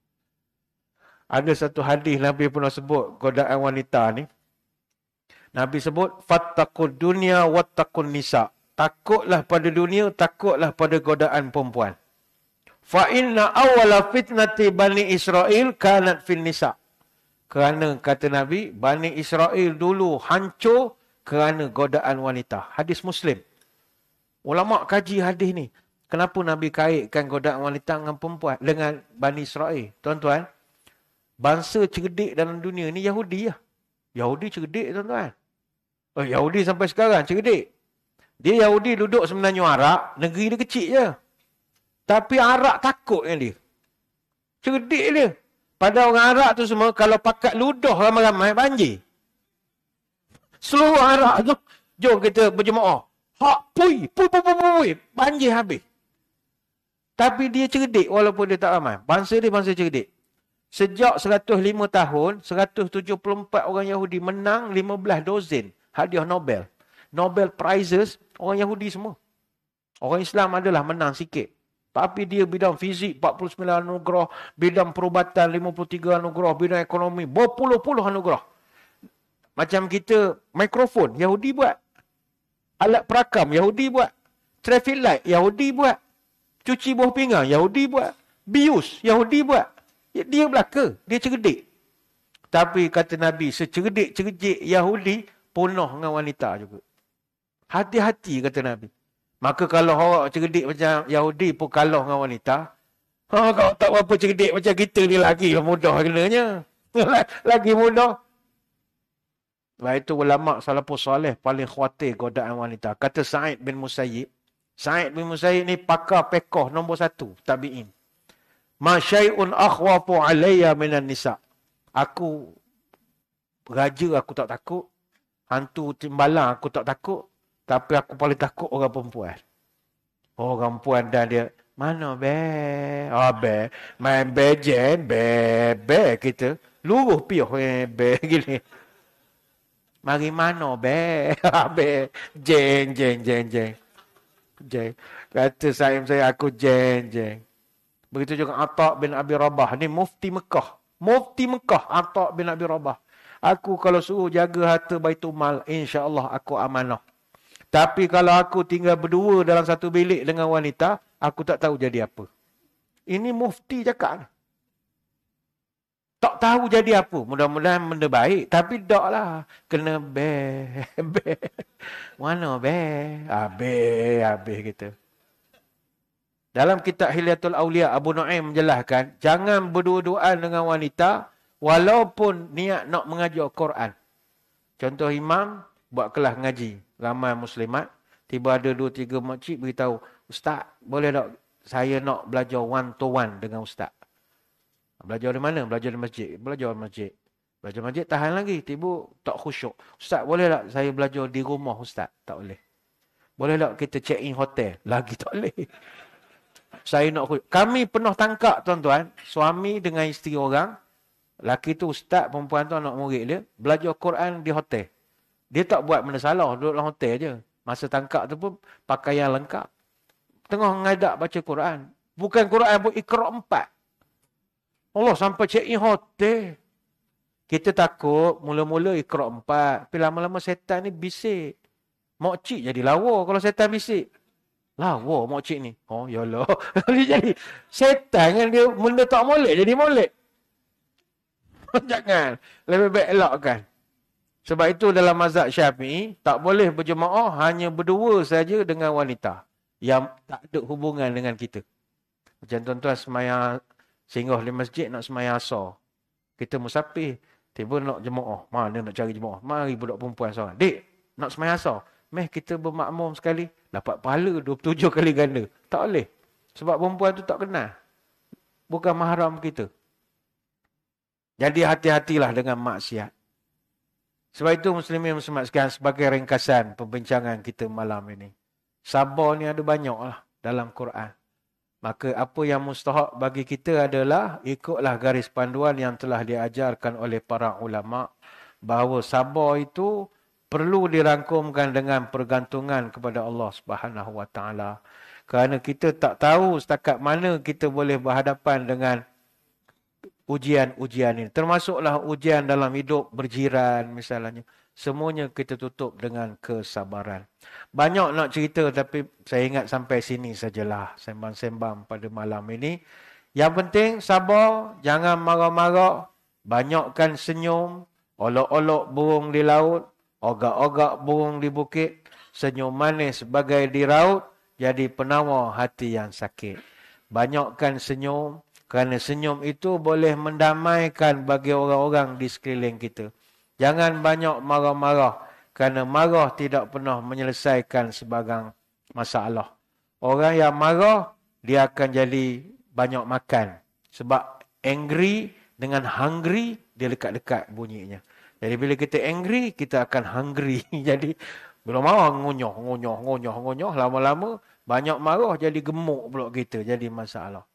S1: Ada satu hadis Nabi pernah sebut godaan wanita ni. Nabi sebut, fattaqud dunya wattaqun nisa. Takutlah pada dunia, takutlah pada godaan perempuan. Fa inna awwala fitnati Bani Israel kanat fin nisa. Kerana kata Nabi, Bani Israel dulu hancur kerana godaan wanita. Hadis Muslim. Ulama kaji hadis ni. Kenapa Nabi kaitkan godaan wanita dengan perempuan, dengan Bani Israel? Tuan-tuan, bangsa cerdik dalam dunia ni Yahudi lah. Yahudi cerdik, tuan-tuan. Yahudi sampai sekarang cerdik. Dia Yahudi duduk semenanjung Arab, negeri dia kecil je. Tapi Arab takut dengan dia. Cerdik dia. Pada orang Arab tu semua, kalau pakat ludah ramai-ramai, banjir. Seluruh Arab tu, jom kita berjemaah. Pui, banjir habis. Tapi dia cerdik walaupun dia tak ramai. Bangsa dia bangsa cerdik. Sejak 105 tahun, 174 orang Yahudi menang 15 dozen hadiah Nobel. Nobel Prizes, orang Yahudi semua. Orang Islam adalah menang sikit. Tapi dia bidang fizik 49 anugerah, bidang perubatan 53 anugerah, bidang ekonomi berpuluh-puluh anugerah. Macam kita, mikrofon, Yahudi buat. Alat perakam, Yahudi buat. Traffic light, Yahudi buat. Cuci buah pinggang, Yahudi buat. Bius, Yahudi buat. Dia belaka, dia cerdik. Tapi kata Nabi, secerdik-cerdik Yahudi, penuh dengan wanita juga. Hati-hati kata Nabi. Maka kalau awak cerdik macam Yahudi pun kalah dengan wanita, kalau tak apa cerdik macam kita ni lagi mudah kenanya. Lagi mudah. Sebab itu ulama' salafus soleh paling khawatir godaan wanita. Kata Sa'id bin Musayyib. Sa'id bin Musayyib ni pakar pekoh nombor 1. Tabi'in. Ma syai'un akhwafu alayya minan nisa'. Aku raja aku tak takut. Hantu timbalang aku tak takut. Tapi aku paling takut orang perempuan. Orang perempuan dan dia, mana be? Be. Main bejen, be kita. Luruh piuh be gini. Mari mana be? Be. Jeng. Kata saya aku jeng. Begitu juga Atta' bin Abi Rabah. Ni mufti Mekah. Atta' bin Abi Rabah. Aku kalau suruh jaga harta Baitul Mal, insya-Allah aku amanah. Tapi kalau aku tinggal berdua dalam satu bilik dengan wanita, aku tak tahu jadi apa. Ini mufti cakap. Tak tahu jadi apa. Mudah-mudahan benda baik. Tapi tak lah. Kena be. Mana be? Habis kita. Dalam kitab Hilyatul Awliya, Abu Nu'aim menjelaskan, jangan berdua-duaan dengan wanita, walaupun niat nak mengajar Quran. Contoh imam, buat kelas ngaji. Ramai muslimat. Tiba ada 2-3 makcik beritahu, Ustaz, boleh tak saya nak belajar one to one dengan Ustaz? Belajar di mana? Belajar di masjid. Belajar masjid tahan lagi. Tiba tak khusyuk. Ustaz, boleh tak saya belajar di rumah Ustaz? Tak boleh. Boleh tak kita check in hotel? Lagi tak boleh. Saya nak khusyuk. Kami pernah tangkap tuan-tuan. Suami dengan isteri orang. Laki tu Ustaz, perempuan tu anak murid dia. Belajar Quran di hotel. Dia tak buat benda salah, duduk dalam hotel je. Masa tangkap tu pun pakaian lengkap. Tengah ngadak baca Quran. Bukan Quran pun Iqra' 4. Allah sampai check in hotel. Kita takut mula-mula Iqra' 4. Tapi lama-lama setan ni bisik. Mokcik jadi lawa kalau setan bisik. Lawa mokcik ni. Oh yalah. Dia jadi setan kan dia benda tak molek jadi molek. Jangan. Lebih baik elakkan. Sebab itu dalam mazhab Syafi'i, tak boleh berjemaah hanya berdua saja dengan wanita yang tak ada hubungan dengan kita. Macam tuan-tuan semayang singgah di masjid nak semayang asar. Kita musafir, tiba nak jemaah. Mana nak cari jemaah? Mari budak perempuan seorang. Dek, nak semayang asar. Meh kita bermakmum sekali, dapat pahala 27 kali ganda. Tak boleh. Sebab perempuan tu tak kenal. Bukan mahram kita. Jadi hati-hatilah dengan maksiat. Sebab itu muslimin muslimat sekalian, sebagai ringkasan perbincangan kita malam ini. Sabar ni ada banyak lah dalam Quran. Maka apa yang mustahak bagi kita adalah ikutlah garis panduan yang telah diajarkan oleh para ulama. Bahawa sabar itu perlu dirangkumkan dengan pergantungan kepada Allah Subhanahu Wa Taala. Kerana kita tak tahu setakat mana kita boleh berhadapan dengan ujian-ujian ini. Termasuklah ujian dalam hidup berjiran misalnya. Semuanya kita tutup dengan kesabaran. Banyak nak cerita tapi saya ingat sampai sini sajalah sembang-sembang pada malam ini. Yang penting sabar, jangan marah-marah, banyakkan senyum, olok-olok burung di laut, ogak-ogak burung di bukit, senyum manis sebagai di raut, jadi penawar hati yang sakit. Banyakkan senyum, kerana senyum itu boleh mendamaikan bagi orang-orang di sekeliling kita. Jangan banyak marah-marah, kerana marah tidak pernah menyelesaikan sebarang masalah. Orang yang marah, dia akan jadi banyak makan. Sebab angry dengan hungry, dia dekat-dekat bunyinya. Jadi bila kita angry, kita akan hungry. Jadi bila marah, ngunyah. Lama-lama, banyak marah jadi gemuk pula kita. Jadi masalah.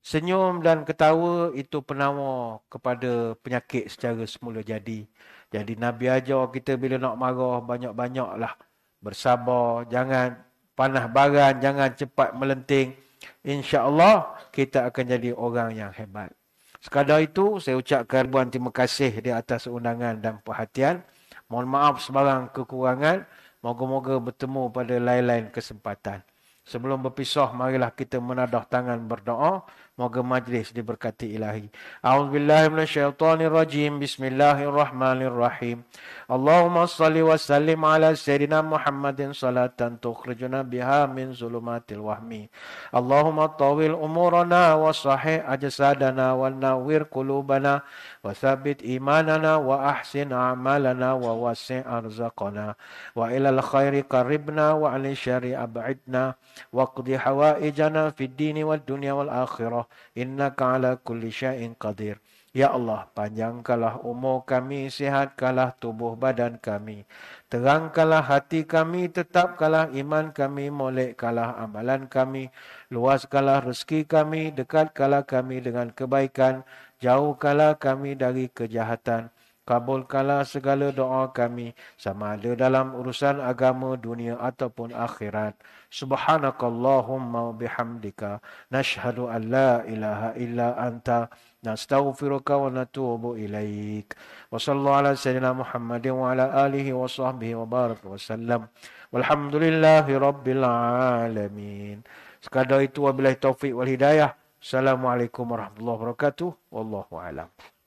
S1: Senyum dan ketawa itu penawar kepada penyakit secara semula jadi. Jadi Nabi ajar kita bila nak marah banyak-banyaklah bersabar, jangan panah baran, jangan cepat melenting. InsyaAllah kita akan jadi orang yang hebat. Sekadar itu saya ucapkan ribuan terima kasih di atas undangan dan perhatian. Mohon maaf sebarang kekurangan. Moga-moga bertemu pada lain-lain kesempatan. Sebelum berpisah, marilah kita menadah tangan berdoa. Moga majlis diberkati ilahi. A'udzubillahi minasyaitonirrajim. Bismillahirrahmanirrahim. Allahumma salli wa sallim ala Sayyidina Muhammadin salatan tukhrijuna biha min zulumatil wahmi. Allahumma tawil umurana wa sahih ajsadana wa nawwir qulubana wa thabbit imanana wa ahsin a'malana wa wasi' arzaqana wa ilal khairi qaribna wa 'anil syarri ab'idna waqdi hawaijana fid dini wad dunya wal akhirah innaka ala kulli syai'in qadir. Ya Allah, panjangkanlah umur kami, sihatkanlah tubuh badan kami, terangkanlah hati kami, tetapkanlah iman kami, molekkanlah amalan kami, luaskanlah rezeki kami, dekatkanlah kami dengan kebaikan, jauhkanlah kami dari kejahatan. Kabulkanlah segala doa kami, sama ada dalam urusan agama, dunia ataupun akhirat. Subhanakallahumma bihamdika, nashhadu an la ilaha illa anta, nastaghfiruka wa natubu ilaik. Wa sallallahu ala sayyidina Muhammadin wa ala alihi wa sahbihi wa baraka wa sallam. Walhamdulillahi rabbil alamin. Sekadar itu wabillahi taufiq wal hidayah. Assalamualaikum warahmatullahi wabarakatuh. Wallahu a'lam.